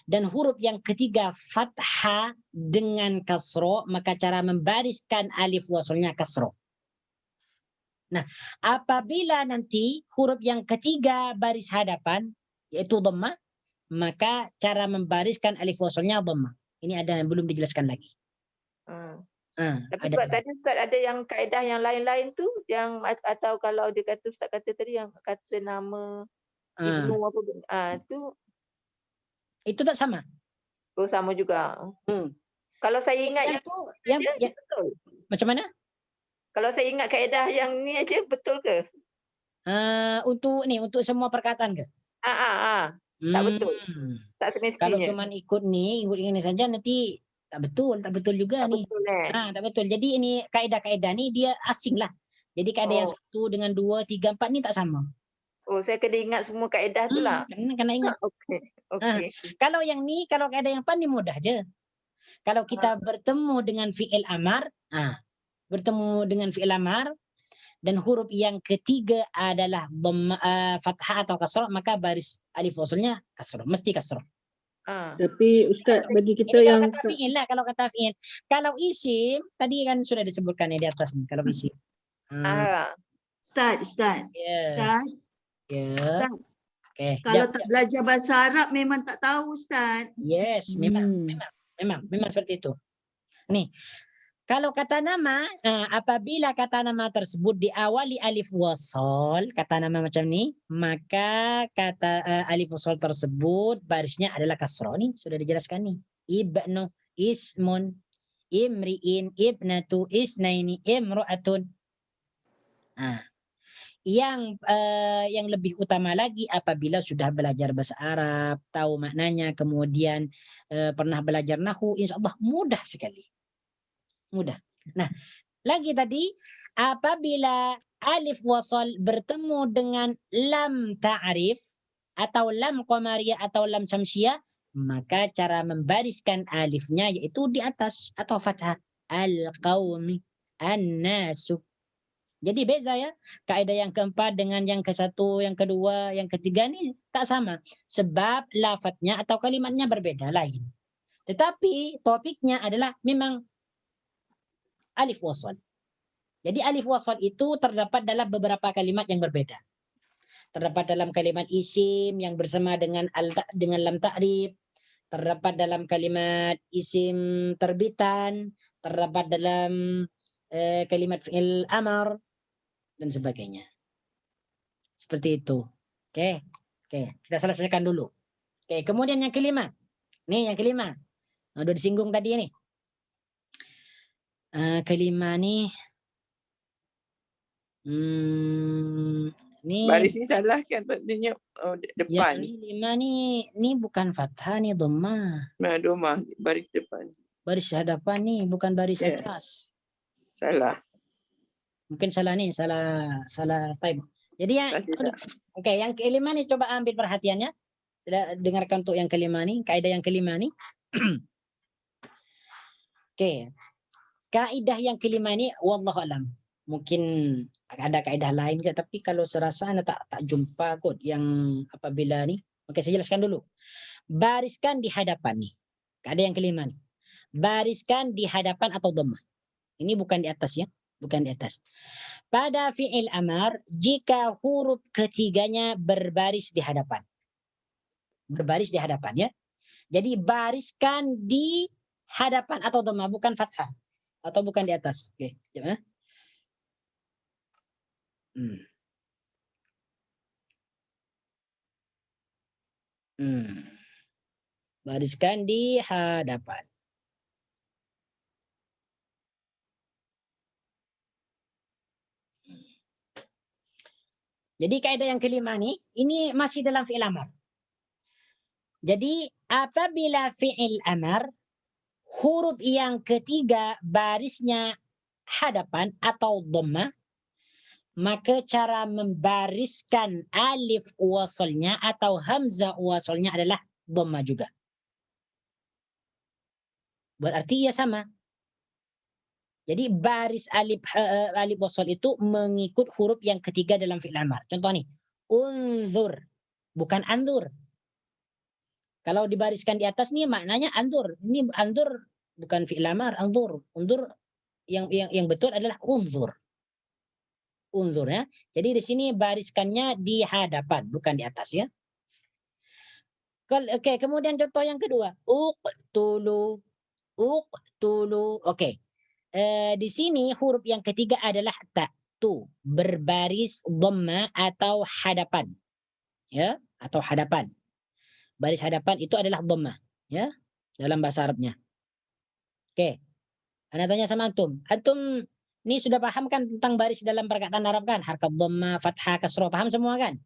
dan huruf yang ketiga fathah dengan kasro, maka cara membariskan alif wasalnya kasro. Nah, apabila nanti huruf yang ketiga baris hadapan yaitu dhammah, maka cara membariskan alif wasalnya dhammah. Ini ada yang belum dijelaskan lagi. Tapi sebab tadi Ustaz ada yang kaedah yang lain-lain tu yang atau kalau dia kata Ustaz kata tadi yang kata nama Ibnu apa tu itu tak sama. Oh sama juga. Kalau saya ingat yang betul. Macam mana? Kalau saya ingat kaedah yang ni aja betul ke? Untuk semua perkataan ke? Tak betul. Tak semestinya. Kalau cuman ikut ini saja nanti tak betul juga nih. Tak betul. Jadi ini kaedah-kaedah ni dia asing lah. Jadi kaedah yang 1 dengan 2, 3, 4 ni tak sama. Oh, saya kena ingat semua kaedah tu lah. Kena ingat. Okey. Kalau yang ni, kalau kaedah yang 4 ni mudah je. Kalau kita bertemu dengan fi'il amar, dan huruf yang ketiga adalah dhamma, fathah atau kasrah, maka baris alif wasalnya kasrah, mesti kasrah. Tapi Ustaz bagi kita Ini yang kalau kata fi'il lah, kalau kata fi'il. Kalau isim tadi kan sudah disebutkan ya di atas nih, kalau isim. Ustaz, Ya, Ustaz, ya. Ustaz. Oke. Kalau Jap, tak jap. belajar bahasa Arab memang tak tahu Ustaz. Yes, memang seperti itu. Nih, kalau kata nama, apabila kata nama tersebut diawali alif wasal, kata nama macam ni, maka kata alif wasal tersebut barisnya adalah kasrah. Nih sudah dijelaskan nih. Ibnu, ismun, imri'in, ibnatu, isnaini, imru'atun. Yang lebih utama lagi apabila sudah belajar bahasa Arab, tahu maknanya, kemudian pernah belajar nahwu, insyaallah mudah sekali. Mudah. Nah, lagi tadi apabila alif wasal bertemu dengan lam ta'rif atau lam qamariyah atau lam syamsiyah, maka cara membariskan alifnya yaitu di atas atau fathah. Al-qaumi, an-nasu. Jadi beza ya, kaidah yang keempat dengan yang ke-1, yang kedua, yang ketiga ini tak sama. Sebab lafadznya atau kalimatnya berbeda, lain. Tetapi topiknya adalah memang alif wasal. Jadi alif wasal itu terdapat dalam beberapa kalimat yang berbeda. Terdapat dalam kalimat isim yang bersama dengan lam ta'rif, terdapat dalam kalimat isim terbitan, terdapat dalam kalimat fi'il amar, dan sebagainya. Seperti itu. Oke, kita selesaikan dulu. Oke, kemudian yang kelima. Nih yang kelima. Udah disinggung tadi nih. Kelima nih. Nih Baris ni salah kan patutnya depan. yang lima nih bukan fathah nih, dhammah. Domah baris depan. Baris hadapan nih, bukan baris Ya. atas. Salah. Mungkin salah nih, salah type. Jadi yang oke, yang kelima nih coba ambil perhatiannya. Sudah dengarkan untuk yang kelima nih, kaidah yang kelima nih. Oke. Kaidah yang kelima ini wallahu alam. Mungkin ada kaidah lain ke, tapi kalau serasa anda tak jumpa kot yang apabila nih. Oke, saya jelaskan dulu. Bariskan di hadapan nih. Kaidah yang kelima nih. Bariskan di hadapan atau dhammah. Ini bukan di atas ya. Bukan di atas. Pada fi'il amar, jika huruf ketiganya berbaris di hadapan. Berbaris di hadapan ya. Jadi bariskan di hadapan atau dhammah, bukan fathah. Atau bukan di atas. Oke. Ya. Bariskan di hadapan. Jadi kaidah yang kelima nih, ini masih dalam fi'il amar. Jadi apabila fi'il amar, huruf yang ketiga barisnya hadapan atau dhammah, maka cara membariskan alif wasalnya atau hamzah wasalnya adalah dhammah juga. Berarti ya sama. Jadi baris alif wasal itu mengikut huruf yang ketiga dalam fi'il amar. Contoh nih, unzur, bukan anzur. Kalau dibariskan di atas nih maknanya anzur. Ini anzur bukan fi'il amar, anzur. Unzur yang betul adalah unzur. Unzur ya. Jadi di sini bariskannya di hadapan, bukan di atas ya. Oke, kemudian contoh yang kedua, uqtulu. Oke. Di sini huruf yang ketiga adalah ta, tu, berbaris dhamma atau hadapan. Ya, atau hadapan. Baris hadapan itu adalah dhamma, ya, dalam bahasa Arabnya. Oke. Ana tanya sama antum. Antum ini sudah paham kan tentang baris dalam perkataan Arab kan? Harkat dhamma, fathah, kasrah, paham semua kan?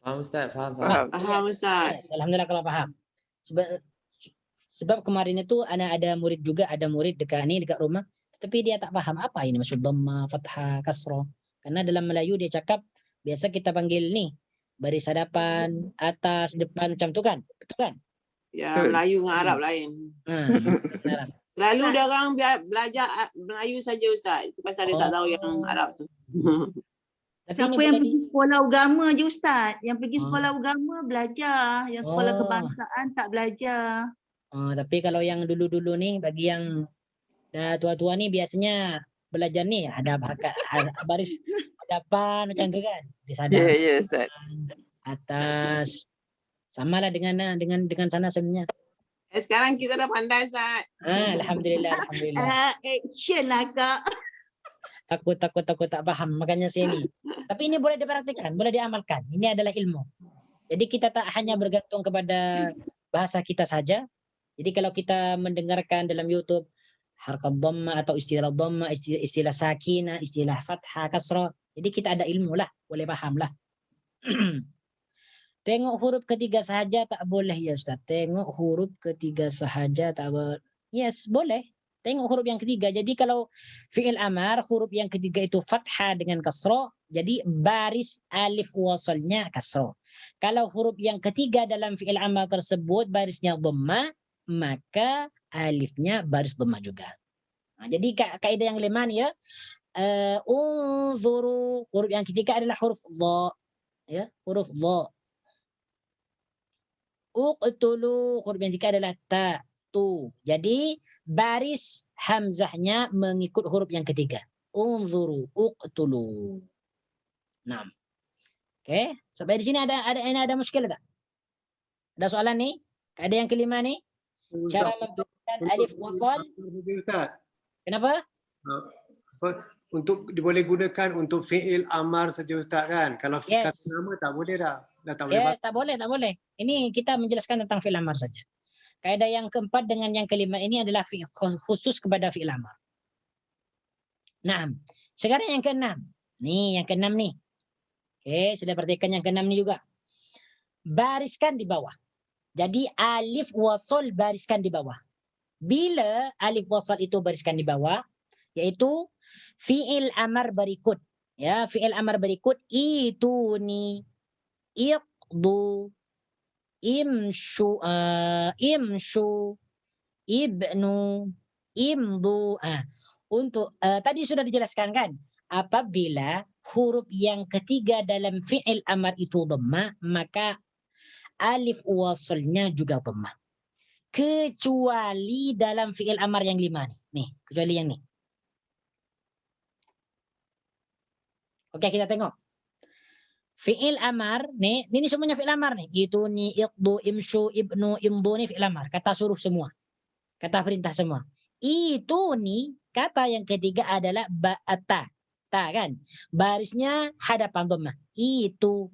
Faham Ustaz, faham. Faham Ustaz. Yes, alhamdulillah kalau paham. Sebab kemarin itu ada murid juga, ada murid dekat rumah, tapi dia tak paham apa ini maksud dhamma, fathah, kasrah. Karena dalam Melayu dia cakap biasa kita panggil nih baris hadapan, atas, depan macam tu kan? Betul kan? Ya, Melayu dengan Arab lain. Selalu Ustaz. dia orang belajar Melayu saja Ustaz. Itu pasal dia tak tahu yang Arab tu. Tapi Siapa ini yang boleh pergi sekolah agama je Ustaz. Yang pergi Oh. sekolah agama belajar. Yang sekolah Oh. kebangsaan tak belajar. Tapi kalau yang dulu-dulu nih, bagi yang dah tua-tua nih biasanya belajar nih ada baris hadapan macam tu kan. Di Ya, sadar ya Ustaz. atas. Samalah dengan sana sebenarnya. Sekarang kita dah pandai Ustaz. Alhamdulillah, alhamdulillah. Action lah Kak. Takut tak paham, makanya saya ni. Tapi ini boleh dipraktikkan, boleh diamalkan. Ini adalah ilmu. Jadi kita tak hanya bergantung kepada bahasa kita saja. Jadi kalau kita mendengarkan dalam YouTube harkat dhamma atau istilah dhamma, istilah sakinah, istilah fathah, kasrah. Jadi kita ada ilmu lah, boleh paham lah. Tengok huruf ketiga sahaja tak boleh ya Ustaz. Tengok huruf ketiga sahaja tak boleh. Yes, boleh. Tengok huruf yang ketiga. Jadi kalau fi'il amar, huruf yang ketiga itu fathah dengan kasrah. Jadi baris alif wasalnya kasrah. Kalau huruf yang ketiga dalam fi'il amar tersebut barisnya dhamma, maka alifnya baris dhamma juga. Jadi kaidah yang kelima nih ya. Unzuru, huruf yang ketiga adalah huruf dha. Ya, huruf dha. Uqtulu, huruf yang ketiga adalah ta, tu. Jadi baris hamzahnya mengikut huruf yang ketiga. Unzuru, uqtulu. Nah. Oke, sampai di sini ada muskil tak? Ada soalan nih? Ada yang kelima nih? Cara memberikan alif wasal. Ustaz. Kenapa? Untuk boleh gunakan untuk fi'il amar saja Ustaz kan? Kalau Yes. kata nama tak boleh dah. Dah tak boleh. Yes, tak boleh. Ini kita menjelaskan tentang fi'il amar saja. Kaidah yang keempat dengan yang kelima ini adalah khusus kepada fi'il amar. Nah, sekarang yang keenam. Nih, yang keenam nih. Oke, sudah perhatikan yang keenam nih juga. Bariskan di bawah. Jadi alif wasal bariskan di bawah. Bila alif wasal itu bariskan di bawah, yaitu fi'il amar berikut. Ya, fi'il amar berikut itu nih. Iqdu, imshu, ibnu, imdu. Untuk tadi sudah dijelaskan kan, apabila huruf yang ketiga dalam fi'il amar itu dhamma, maka alif wasalnya juga dhamma. Kecuali dalam fi'il amar yang 5 nih. Nih, kecuali yang nih. Oke, kita tengok. Fi'il amar nih, ini semuanya fi'il amar nih. Itu nih, iqdu, imshu, ibnu, imdu nih fi'il amar. Kata suruh semua. Kata perintah semua. Itu nih, kata yang ketiga adalah ba'ata. Ta kan? Barisnya hadapan dhamma. Itu.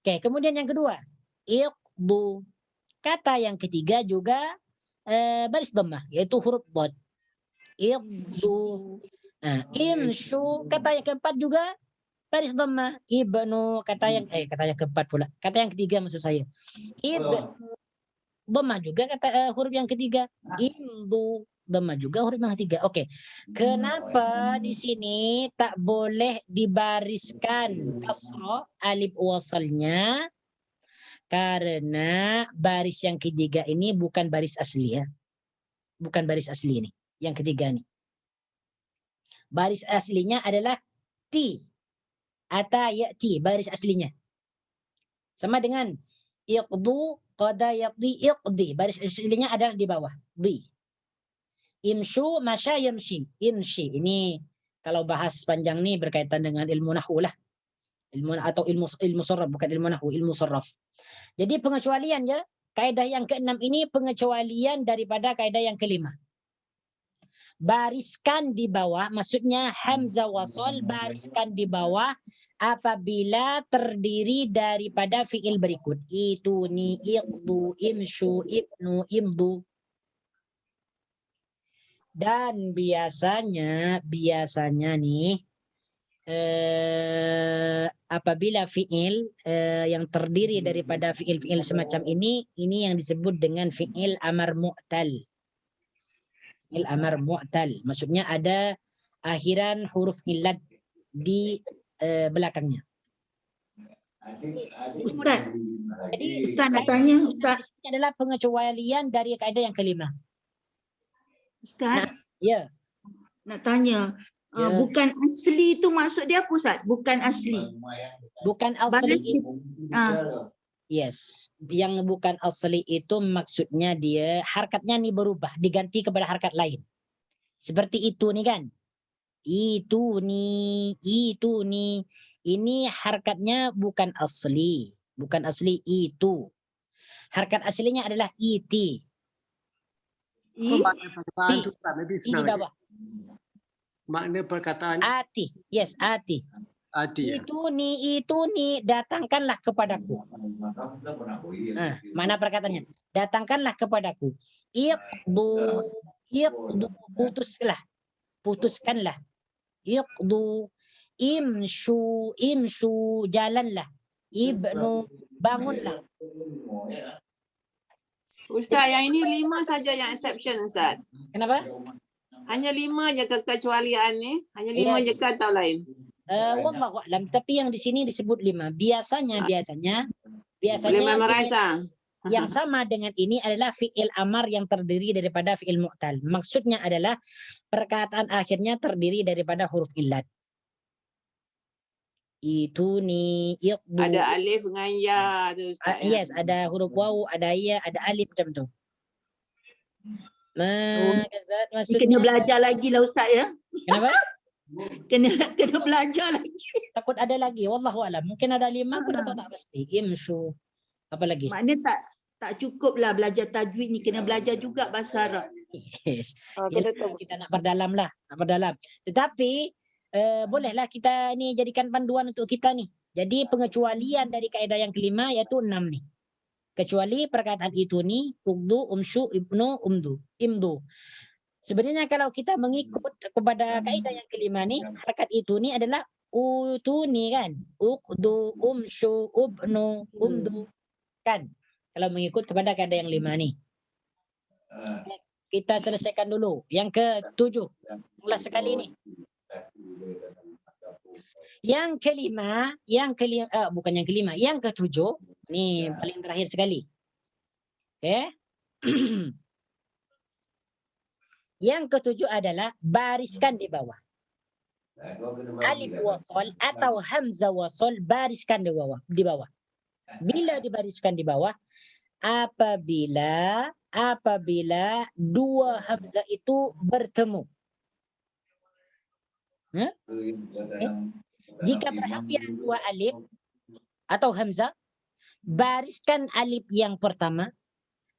Oke, kemudian yang kedua. Iqdu. Kata yang ketiga juga baris dhamma, yaitu huruf dhad. Iqdu. Imshu. Kata yang keempat juga baris dhamma. Ibnu. Kata yang keempat pula. Kata yang ketiga maksud saya. Ibnu. Dhamma juga kata huruf yang ketiga. Imdu. Dhamma juga huruf yang ketiga. Oke. Kenapa di sini tak boleh dibariskan kasrah alif wasalnya? Karena baris yang ketiga ini bukan baris asli ya. Bukan baris asli ini. Yang ketiga nih. Baris aslinya adalah ti. Ata ya'ti. Baris aslinya. Sama dengan iqdu, qada yaqdi, iqdi. Baris aslinya adalah di bawah. Di. Imshu, masya, yamshi. Imshi. Ini kalau bahas panjang nih berkaitan dengan ilmu nahwu lah. Ilmu sarraf, bukan ilmu nahwu, ilmu sarraf. Jadi pengecualian ya, kaidah yang keenam ini pengecualian daripada kaidah yang kelima. Bariskan di bawah, maksudnya hamzah wasal bariskan di bawah apabila terdiri daripada fiil berikut. Itu ni, iqdu, imshu, ibnu, imdu. Dan biasanya nih apabila fiil yang terdiri daripada fiil-fiil semacam ini yang disebut dengan fiil amar mu'tal. Fiil amar mu'tal, maksudnya ada akhiran huruf illat di belakangnya. Ustaz, Jadi Ustaz nak kaidah tanya, yang Ustaz. di sini adalah pengecualian dari kaedah yang kelima. Ustaz, Ya. nak tanya. Ya. Bukan asli tu maksud dia apa Ustaz? Bukan asli. Bukan asli Baris itu. Yes. Yang bukan asli itu maksudnya dia harkatnya nih berubah, diganti kepada harkat lain. Seperti itu nih kan. Itu nih. Ini harkatnya bukan asli. Bukan asli itu. Harkat aslinya adalah iti. Makna perkataan tu tak lebih I senang di lagi. bawah. Makna perkataan Ati. Yes, ati. hati. Itu nih datangkanlah kepadaku. Mana perkataannya? Datangkanlah kepadaku. Iqdu, putuskanlah. Iqdu, imshu, jalanlah. Ibnu, bangunlah. Ustaz, yang ini 5 saja yang exception Ustaz. Kenapa? Hanya 5 je kekecualian ni. Hanya 5 je Yes. ke atau lain? Wallahu a'lam. Tapi yang di sini disebut 5. Biasanya Boleh memorize ah. yang sama dengan ini adalah fi'il amar yang terdiri daripada fi'il mu'tal. Maksudnya adalah perkataan akhirnya terdiri daripada huruf illat. Itu nih iqdu. Ada alif dengan ya tu Ustaz. Yes, ada huruf waw, ada ya, ada alif macam tu. Makazat Ni maksudnya. kena belajar lagi lah Ustaz ya. Kenapa? Kena belajar lagi. Takut ada lagi. Wallahu a'lam. Mungkin ada 5 pun atau tak pasti. Imshu. Apa lagi? Maknanya tak cukup lah belajar tajwid ni, kena belajar juga bahasa Arab. Yes. Kena tahu. Kita nak perdalam lah. Nak perdalam. Tetapi bolehlah kita ni jadikan panduan untuk kita ni. Jadi pengecualian dari kaedah yang kelima iaitu 6 ni. Kecuali perkataan itu ni ugdu, umshu, ibnu, imdu. Sebenarnya kalau kita mengikut kepada kaedah yang kelima ni, harakat itu ni adalah utuni kan. Ugdu, umshu, ubnu, umdu. Kan? Kalau mengikut kepada kaedah yang 5 ni. Kita selesaikan dulu. Yang ke-7. Ulas sekali ni. Yang kelima, bukan yang kelima, yang ke-7 ni paling terakhir sekali. Okay? Yang ke-7 adalah bariskan di bawah. Alif wasal atau hamzah wasal bariskan di bawah. Bila dibariskan di bawah, apabila dua hamzah itu bertemu. Jika berhadiran 2 alif atau hamzah, bariskan alif yang pertama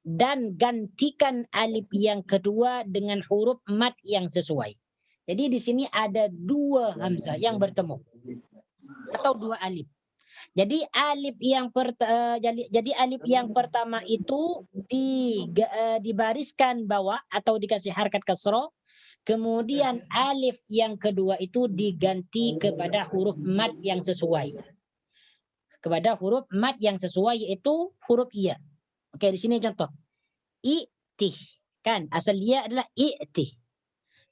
dan gantikan alif yang kedua dengan huruf mad yang sesuai. Jadi di sini ada 2 hamzah yang bertemu atau 2 alif. Jadi alif yang pertama itu dibariskan bawah atau dikasih harkat kasrah. Kemudian alif yang kedua itu diganti kepada huruf mad yang sesuai. Kepada huruf mad yang sesuai yaitu huruf iya. Oke, di sini contoh. I'tih. Kan asal dia adalah i'tih.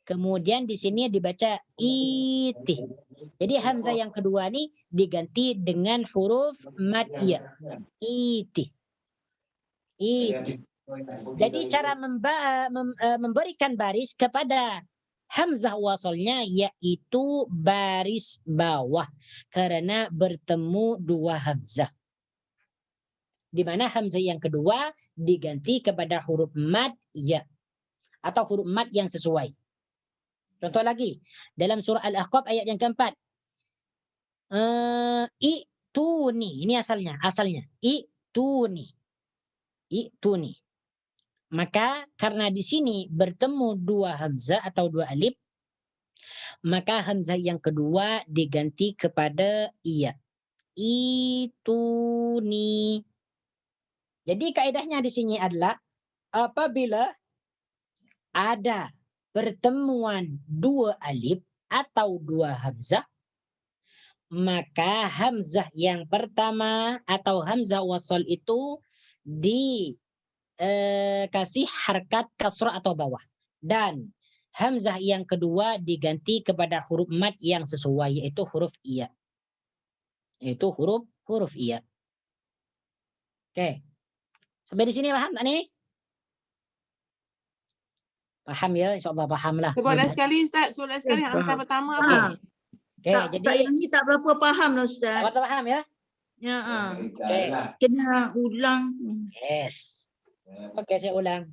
Kemudian di sini dibaca itih. Jadi hamzah yang kedua ini diganti dengan huruf mad iya. Itih. Itih. Jadi cara memberikan baris kepada hamzah wasalnya yaitu baris bawah karena bertemu 2 hamzah. Di mana hamzah yang kedua diganti kepada huruf mad ya atau huruf mad yang sesuai. Contoh lagi dalam surah Al-Ahqaf ayat yang keempat. I'tuni, ini asalnya i'tuni. Maka karena di sini bertemu 2 hamzah atau 2 alif, maka hamzah yang kedua diganti kepada iya. Ituni. Jadi kaidahnya di sini adalah apabila ada pertemuan 2 alif atau 2 hamzah, maka hamzah yang pertama atau hamzah wasal itu kasih harkat kasrah atau bawah, dan hamzah yang kedua diganti kepada huruf mad yang sesuai yaitu huruf iya, yaitu huruf huruf iya. Oke. Sampai di sini paham tak nih? Paham ya, insyaAllah paham lah. Soalan sekali Ustaz, soalan sekali Faham. angka pertama Okey. apa? Okey, Tak, jadi tak yang ni tak berapa faham lah Ustaz. awak tak paham ya? Ya, Okey. kena ulang. Yes. Okey, saya ulang.